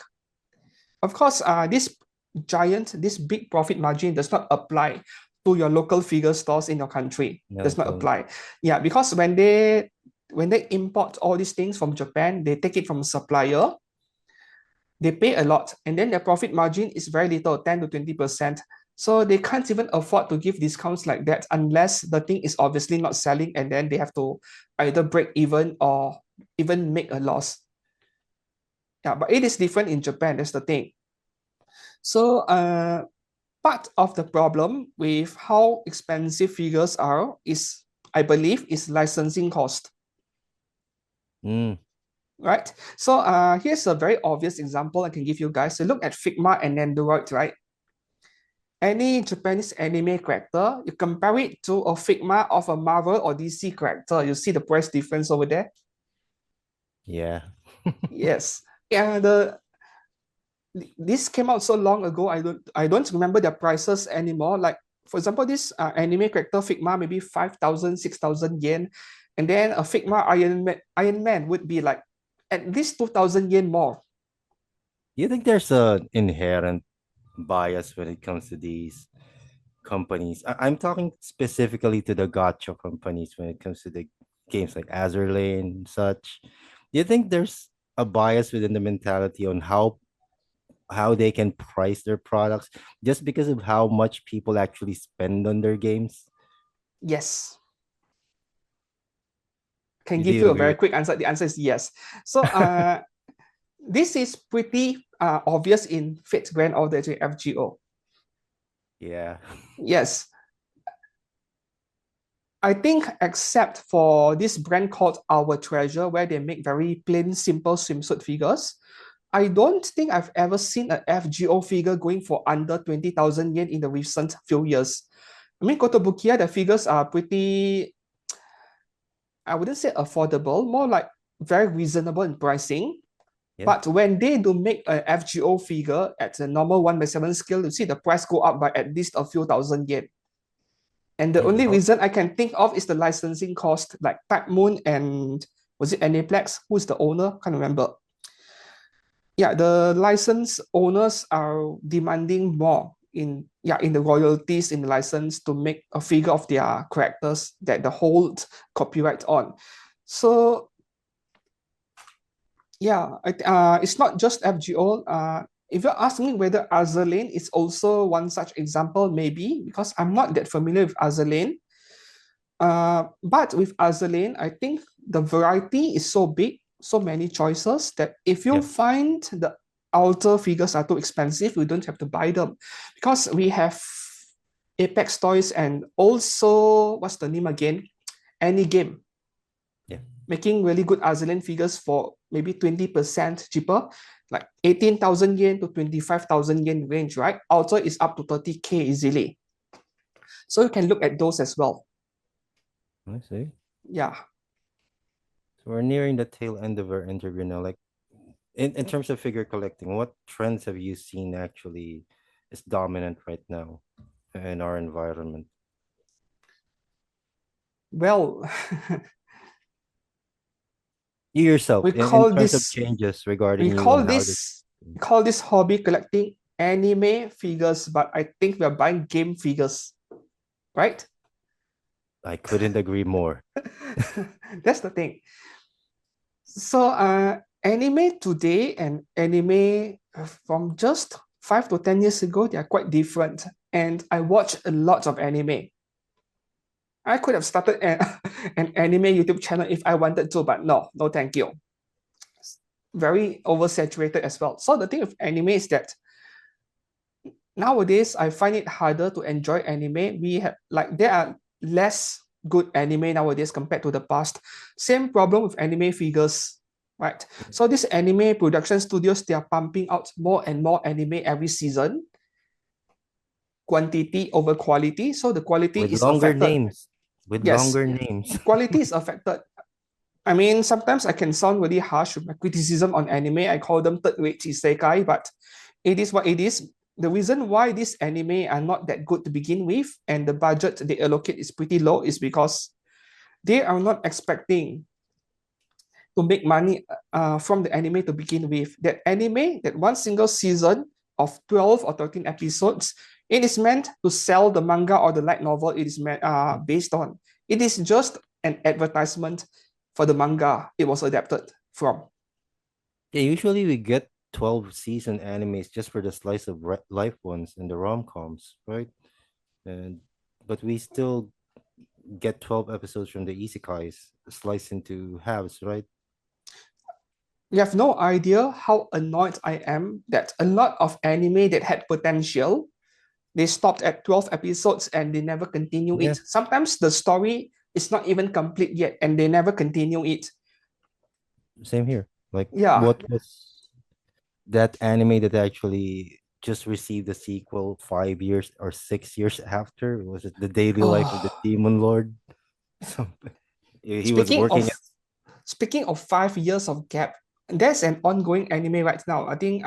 Of course, this big profit margin does not apply to your local figure stores in your country. No, Does it not don't. apply. Yeah, because when they import all these things from Japan, they take it from a supplier, they pay a lot, and then their profit margin is very little, 10 to 20%. So they can't even afford to give discounts like that unless the thing is obviously not selling, and then they have to either break even or even make a loss. Yeah, but it is different in Japan. That's the thing. So part of the problem with how expensive figures are is, I believe, is licensing cost. Mm, Right? So here's a very obvious example I can give you guys. So look at Figma and Nendoroid, right? Any Japanese anime character, you compare it to a Figma of a Marvel or DC character, you see the price difference over there? yeah. Yes. Yeah, this came out so long ago, I don't remember their prices anymore. Like, for example, this anime character Figma, maybe 5,000, 6,000 yen. And then a Figma Iron Man would be like at least 2,000 yen more. You think there's a inherent bias when it comes to these companies? I'm talking specifically to the gacha companies when it comes to the games like Azur Lane and such. Do you think there's a bias within the mentality on how they can price their products just because of how much people actually spend on their games? Yes. Can Do give you you a agree very with? quick answer. The answer is yes. So this is pretty obvious in Fate Grand Order FGO. Yeah. Yes, I think except for this brand called Our Treasure, where they make very plain, simple swimsuit figures, I don't think I've ever seen an FGO figure going for under 20,000 yen in the recent few years. I mean, Kotobukiya, the figures are pretty, I wouldn't say affordable, more like very reasonable in pricing. Yeah. But when they do make an FGO figure at a normal 1/7 scale, you see the price go up by at least a few thousand yen. And the Yeah. only reason I can think of is the licensing cost, like Type Moon and was it Aniplex? Who's the owner? Can't remember. Yeah, the license owners are demanding more in the royalties in the license to make a figure of their characters that the hold copyright on. So yeah, it's not just FGO. If you're asking whether Azerlane is also one such example, maybe because I'm not that familiar with Azerlane. But with Azerlane, I think the variety is so big, so many choices that if you Yeah. find the outer figures are too expensive, you don't have to buy them because we have Apex Toys and also what's the name again? Any game Yeah. making really good Azerlane figures for maybe 20% cheaper, like 18,000 yen to 25,000 yen range, right? Outer is up to 30K easily. So you can look at those as well. I see. Yeah. So we're nearing the tail end of our interview now. Like in terms of figure collecting, what trends have you seen actually is dominant right now in our environment? Well, You yourself, we in call terms of this changes regarding we you call and how this. this we call this hobby collecting anime figures, but I think we're buying game figures, right? I couldn't agree more. That's the thing. So anime today and anime from just 5 to 10 years ago, they are quite different. And I watch a lot of anime. I could have started an anime YouTube channel if I wanted to, but no, thank you. Very oversaturated as well. So the thing with anime is that nowadays I find it harder to enjoy anime. We have like there are less good anime nowadays compared to the past. Same problem with anime figures, right? So these anime production studios, they are pumping out more and more anime every season, quantity over quality. So the quality With is longer affected. names. With Yes, longer names. quality is affected. I mean, sometimes I can sound really harsh with my criticism on anime. I call them third-rate isekai, but it is what it is. The reason why these anime are not that good to begin with and the budget they allocate is pretty low is because they are not expecting to make money from the anime to begin with. That anime, that one single season of 12 or 13 episodes, it is meant to sell the manga or the light novel it is based on. It is just an advertisement for the manga it was adapted from. Yeah, usually we get 12 season animes just for the slice of life ones and the rom-coms, right? And but we still get 12 episodes from the isekais sliced into halves, right? You have no idea how annoyed I am that a lot of anime that had potential, they stopped at 12 episodes and they never continue Yeah, it. Sometimes the story is not even complete yet and they never continue it. same here. Like, Yeah. what was that anime that actually just received a sequel 5 years or 6 years after? Was it The Daily Life of the Oh, Demon Lord? Something. He was speaking working of speaking of 5 years of gap, there's an ongoing anime right now. I think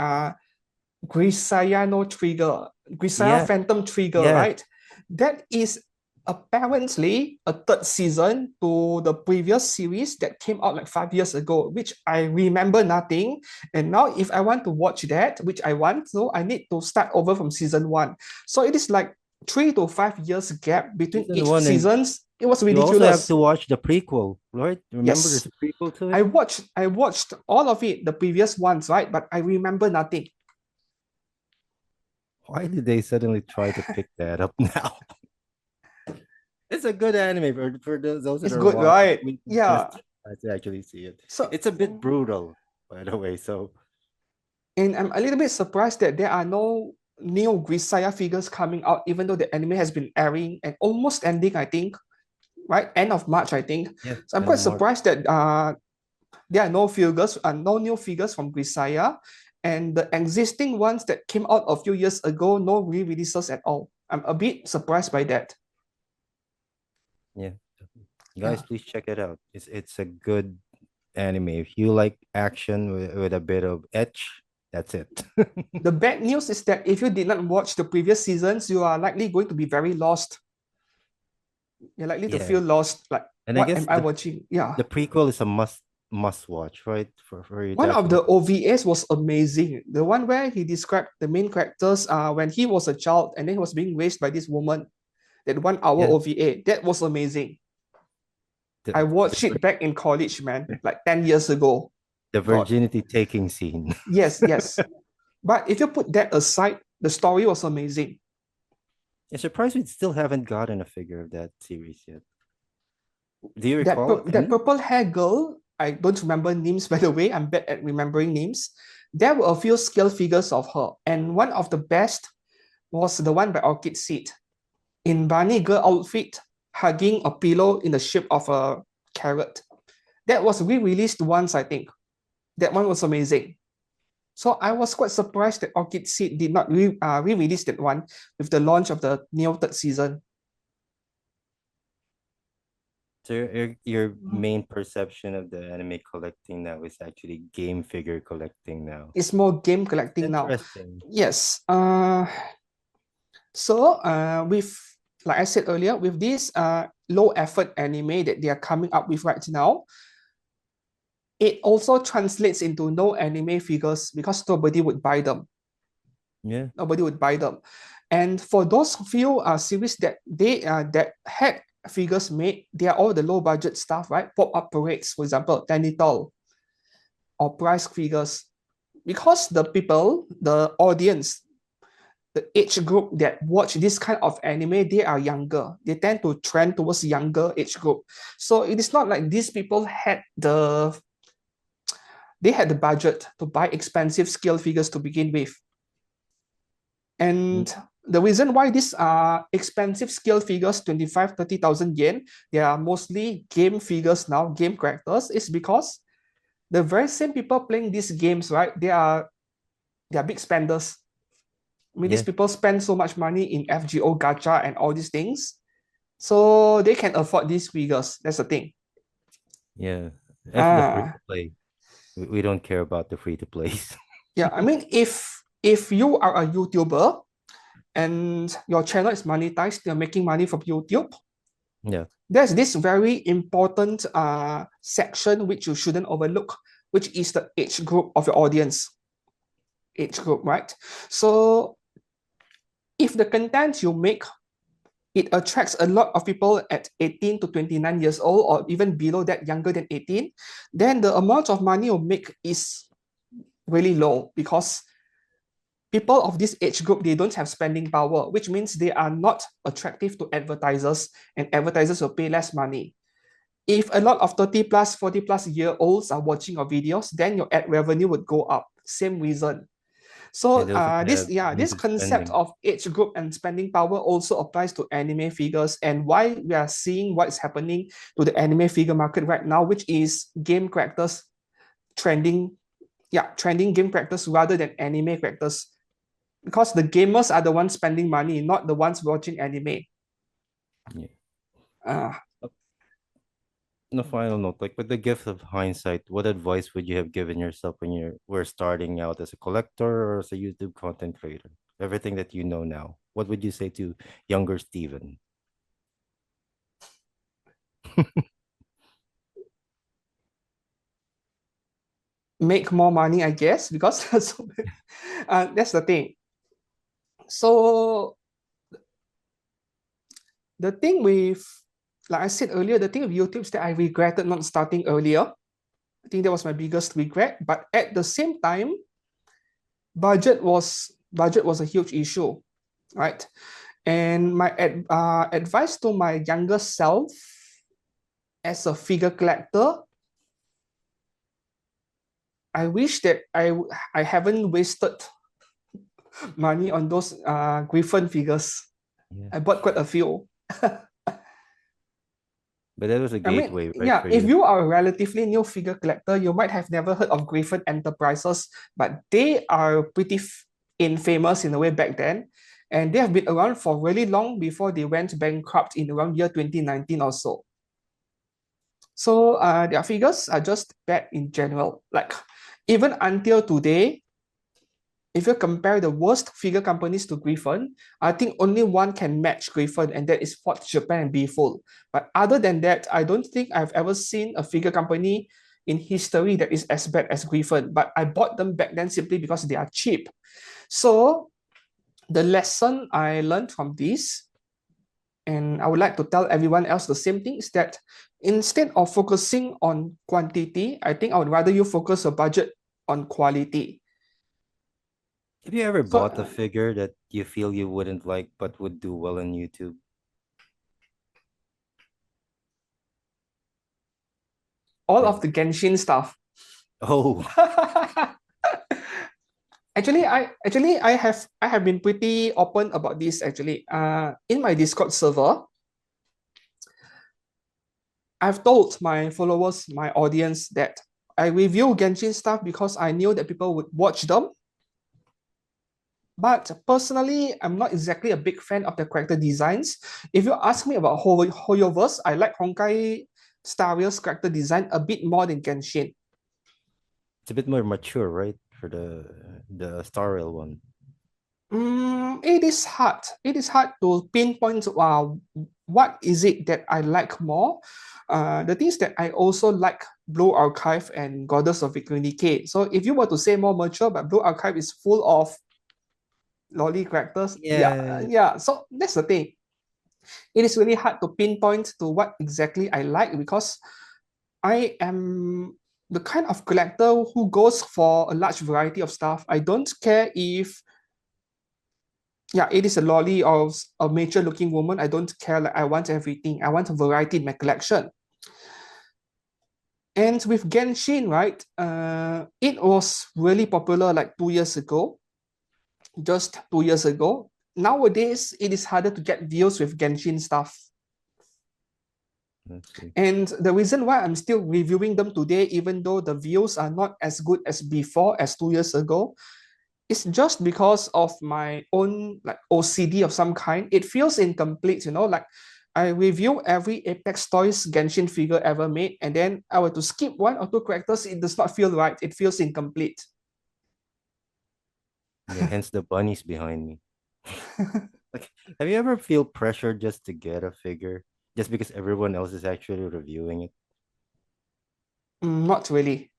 Grisaya no Trigger, Grisaya yeah, Phantom Trigger, yeah. right? That is apparently a third season to the previous series that came out like 5 years ago, which I remember nothing. And now, if I want to watch that, which I want, so I need to start over from season one. So it is like 3 to 5 years gap between Season each one, and seasons. It was you also have ridiculous. to watch the prequel, right? Remember there's Yes, a prequel to I it? watched I watched all of it, the previous ones, right? But I remember nothing. Why did they suddenly try to pick that up now? It's a good anime for those that It's are good, watching. right? We Yeah. just try to actually see it. So, It's a bit brutal, by the way. So and I'm a little bit surprised that there are no new Grisaya figures coming out, even though the anime has been airing and almost ending, I think, right? End of March, I think. yeah, So I'm end quite of March. surprised that there are no new figures from Grisaya, and the existing ones that came out a few years ago, no re-releases at all. I'm a bit surprised by that. Yeah, Yeah. guys, please check it out. It's a good anime. If you like action with a bit of etch, that's it. The bad news is that if you did not watch the previous seasons, you are likely going to be very lost. You're likely to Yeah, feel lost. Like, and I what guess am I watching? Yeah. the prequel is a must watch, right? For you to One of actually the OVAs was amazing. The one where he described the main characters when he was a child and then he was being raised by this woman. That 1 hour yeah OVA. That was amazing. I the watched it back in college, man, like 10 years ago. the God. virginity taking scene. Yes, yes. But if you put that aside, the story was amazing. I'm surprised we still haven't gotten a figure of that series yet. Do you recall That any? purple hair girl, I don't remember names by the way. I'm bad at remembering names. There were a few scale figures of her, and one of the best was the one by Orchid Seed in bunny girl outfit, hugging a pillow in the shape of a carrot. That was re-released once, I think. That one was amazing. So I was quite surprised that Orchid Seed did not re-release that one with the launch of the new third season. So your main perception of the anime collecting now is actually game figure collecting now. It's more game collecting now. Interesting. Yes. With like I said earlier, with this low effort anime that they are coming up with right now, it also translates into no anime figures because nobody would buy them. Yeah. Nobody would buy them. And for those few series that had figures made, they are all the low budget stuff, right? Pop up parades, for example, Tenitol or price figures. Because the people, the audience, the age group that watch this kind of anime, they are younger. They tend to trend towards younger age group. So it is not like these people had the budget to buy expensive scale figures to begin with. Mm. And the reason why these are expensive scale figures, 25, 30,000 yen, they are mostly game figures now, game characters, is because the very same people playing these games, right? They are big spenders. I mean, these Yeah. people spend so much money in FGO gacha and all these things. So they can afford these figures. That's the thing. Yeah. F the free Ah, to play. We don't care about the free to plays. yeah. I mean, if you are a YouTuber and your channel is monetized, you're making money from YouTube. Yeah. There's this very important section which you shouldn't overlook, which is the age group of your audience. Age group, right? So if the content you make it attracts a lot of people at 18 to 29 years old or even below that, younger than 18, then the amount of money you make is really low because people of this age group, they don't have spending power, which means they are not attractive to advertisers and advertisers will pay less money. If a lot of 30 plus, 40 plus year olds are watching your videos, then your ad revenue would go up. Same reason. Yeah, So they also this have this limited concept spending. of age group and spending power also applies to anime figures, and why we are seeing what is happening to the anime figure market right now, which is game characters trending, trending game characters rather than anime characters, because the gamers are the ones spending money, not the ones watching anime. Yeah. Uh, On a final note, like with the gift of hindsight, what advice would you have given yourself when you were starting out as a collector or as a YouTube content creator? Everything that you know now, what would you say to younger Steven? make more money, I guess, because that's the thing. So the thing with, like I said earlier, the thing with YouTube is that I regretted not starting earlier. I think that was my biggest regret. But at the same time, budget was a huge issue, right? And my advice to my younger self as a figure collector, I wish that I haven't wasted money on those Griffin figures. Yeah. I bought quite a few. But that was a I mean, gateway, right, yeah, for if you? you are a relatively new figure collector, you might have never heard of Griffin Enterprises, but they are pretty infamous in a way back then. And they have been around for really long before they went bankrupt in around year 2019 or so. So their figures are just bad in general. Like even until today, if you compare the worst figure companies to Griffon, I think only one can match Griffon, and that is Fort Japan and Beeful. But other than that, I don't think I've ever seen a figure company in history that is as bad as Griffon. But I bought them back then simply because they are cheap. So the lesson I learned from this, and I would like to tell everyone else the same thing, is that instead of focusing on quantity, I think I would rather you focus a budget on quality. Have you ever So bought a figure that you feel you wouldn't like but would do well on YouTube? all Like, of the Genshin stuff. oh, Actually, I have been pretty open about this actually. In my Discord server, I've told my followers, my audience, that I review Genshin stuff because I knew that people would watch them. But personally, I'm not exactly a big fan of the character designs. If you ask me about Hoyoverse, I like Honkai Star Rail's character design a bit more than Genshin. it's a bit more mature, right? For the Star Rail one. It is hard. It is hard to pinpoint what is it that I like more. The things that I also like Blue Archive and Goddess of Vicunike. So if you were to say more mature, but Blue Archive is full of lolly characters. Yeah, Yeah, yeah. So that's the thing. It is really hard to pinpoint to what exactly I like because I am the kind of collector who goes for a large variety of stuff. I don't care if it is a lolly or a mature looking woman. I don't care. Like I want everything. I want a variety in my collection. And with Genshin, right? It was really popular like 2 years ago, just 2 years ago. Nowadays, it is harder to get views with Genshin stuff. let's see. And the reason why I'm still reviewing them today, even though the views are not as good as before, as 2 years ago, it's just because of my own like OCD of some kind. It feels incomplete, like I review every Apex Toys Genshin figure ever made, and then I were to skip one or two characters, it does not feel right. It feels incomplete. Yeah, hence the bunnies behind me. Like, have you ever feel pressure just to get a figure, just because everyone else is actually reviewing it? Not really,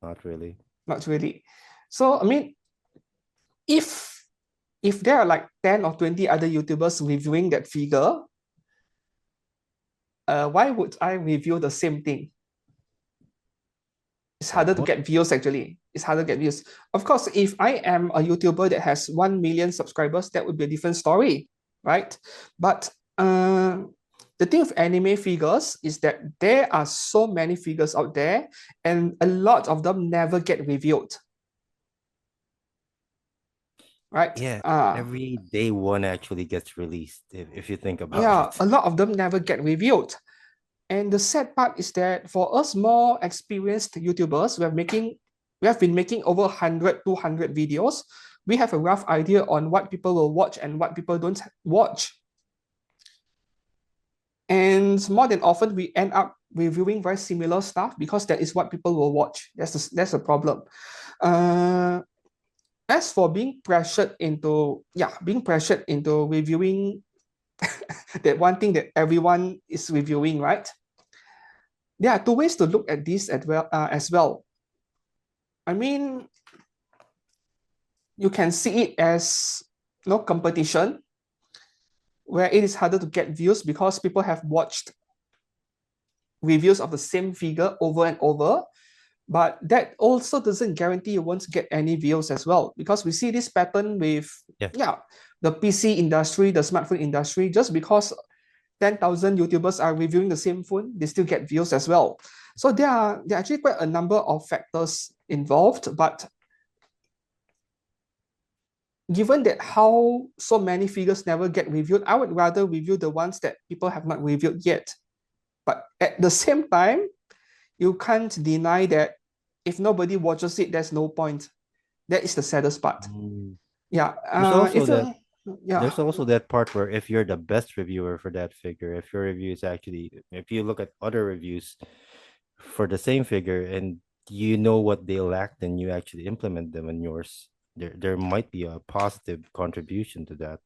Not really. not really. So I mean, if if there are like 10 or 20 other YouTubers reviewing that figure, why would I review the same thing? It's Fair harder to point. get views actually. It's harder to get views. Of course, if I am a YouTuber that has 1 million subscribers, that would be a different story, right? But the thing with anime figures is that there are so many figures out there, and a lot of them never get reviewed, right? Yeah, every day one actually gets released, if you think about Yeah, it. a lot of them never get reviewed. And the sad part is that for us more experienced YouTubers, we have been making over 100, 200 videos. We have a rough idea on what people will watch and what people don't watch. And more than often, we end up reviewing very similar stuff because that is what people will watch. That's a problem. Uh, as for being pressured into reviewing that one thing that everyone is reviewing, right? There are two ways to look at this as well. I mean, you can see it as no competition, where it is harder to get views because people have watched reviews of the same figure over and over. But that also doesn't guarantee you won't get any views as well, because we see this pattern with Yeah. the PC industry, the smartphone industry. Just because 10,000 YouTubers are reviewing the same phone, they still get views as well. So there are actually quite a number of factors involved, but given that how so many figures never get reviewed, I would rather review the ones that people have not reviewed yet. But at the same time, you can't deny that if nobody watches it, there's no point. That is the saddest part. Mm. Yeah. There's also If that you, yeah, there's also that part where if you're the best reviewer for that figure, if your review is actually, if you look at other reviews for the same figure and you know what they lacked and you actually implement them in yours, there might be a positive contribution to that,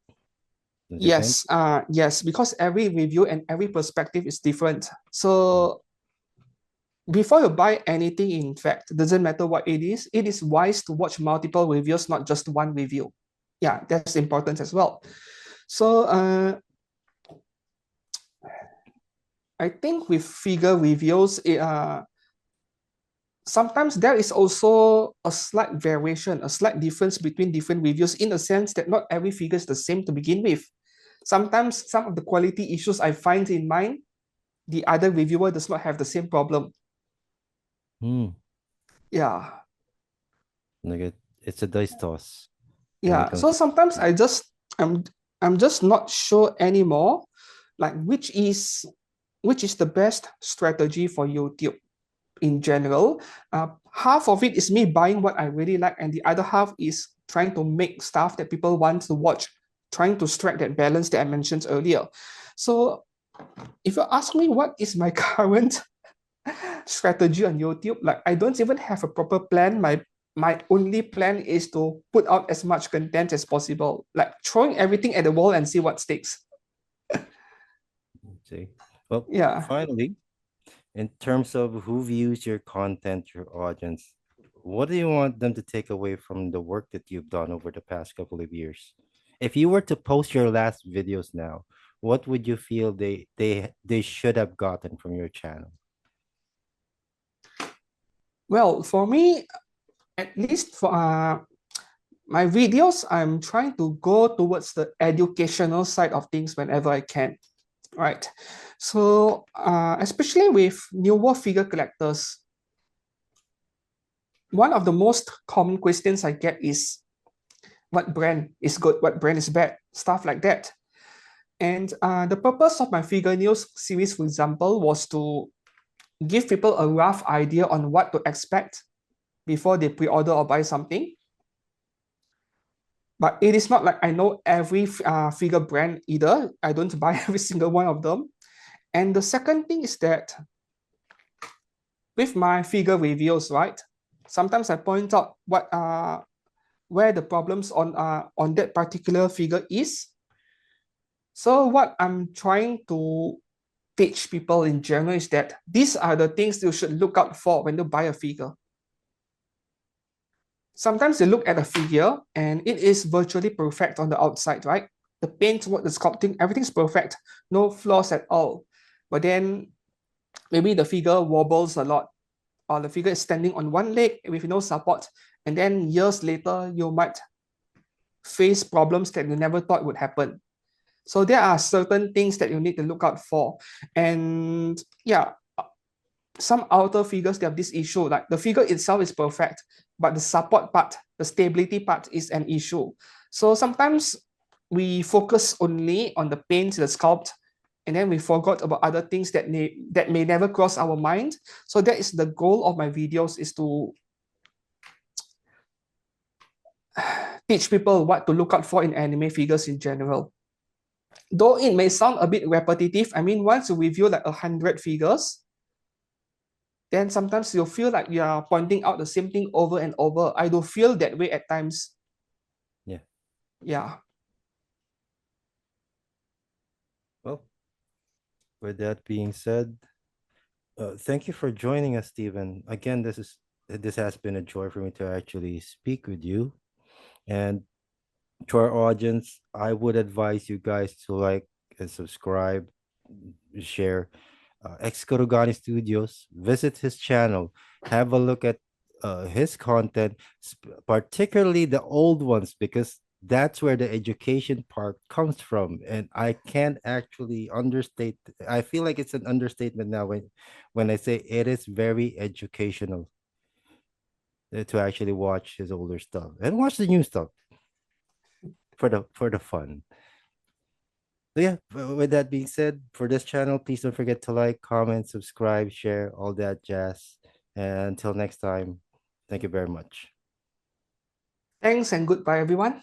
don't you think? yes, because every review and every perspective is different. Mm. So before you buy anything, in fact, doesn't matter what it is wise to watch multiple reviews, not just one review. Yeah, that's important as well. So I think with figure reviews, sometimes there is also a slight variation, a slight difference between different reviews, in a sense that not every figure is the same to begin with. Sometimes some of the quality issues I find in mine, the other reviewer does not have the same problem. Hmm. Yeah. Like it's a dice toss when it Yeah. comes So to sometimes reviews. I'm I'm just not sure anymore, like which is the best strategy for YouTube in general. Half of it is me buying what I really like, and the other half is trying to make stuff that people want to watch, trying to strike that balance that I mentioned earlier. So if you ask me what is my current strategy on YouTube, like I don't even have a proper plan. My only plan is to put out as much content as possible, like throwing everything at the wall and see what sticks. See, well, Yeah. finally, in terms of who views your content, your audience, what do you want them to take away from the work that you've done over the past couple of years? If you were to post your last videos now, what would you feel they should have gotten from your channel? Well, for me, at least for my videos, I'm trying to go towards the educational side of things whenever I can, right? So, especially with newer figure collectors, one of the most common questions I get is what brand is good, what brand is bad, stuff like that. And the purpose of my figure news series, for example, was to give people a rough idea on what to expect before they pre-order or buy something. But it is not like I know every figure brand either. I don't buy every single one of them. And the second thing is that with my figure reviews, right? Sometimes I point out what where the problems on that particular figure is. So what I'm trying to teach people in general is that these are the things you should look out for when you buy a figure. Sometimes you look at a figure and it is virtually perfect on the outside, right? The paintwork, the sculpting, everything's perfect, no flaws at all. But then maybe the figure wobbles a lot, or the figure is standing on one leg with no support. And then years later, you might face problems that you never thought would happen. So there are certain things that you need to look out for. And yeah, some outer figures, they have this issue. Like the figure itself is perfect, but the support part, the stability part is an issue. So sometimes we focus only on the paint, the sculpt, and then we forgot about other things that may never cross our mind. So that is the goal of my videos, is to teach people what to look out for in anime figures in general. Though it may sound a bit repetitive, I mean, once you review like 100 figures, then sometimes you'll feel like you are pointing out the same thing over and over. I do feel that way at times. Yeah. Yeah. Well, with that being said, thank you for joining us, Stephen. Again, this has been a joy for me to actually speak with you. And to our audience, I would advise you guys to like and subscribe, share EXkurogane Studios. Visit his channel, have a look at his content, particularly the old ones, because that's where the education part comes from. And I can't actually understate. I feel like it's an understatement now when I say it is very educational to actually watch his older stuff and watch the new stuff for the fun. So yeah, with that being said, for this channel, please don't forget to like, comment, subscribe, share, all that jazz. And until next time, thank you very much. Thanks and goodbye, everyone.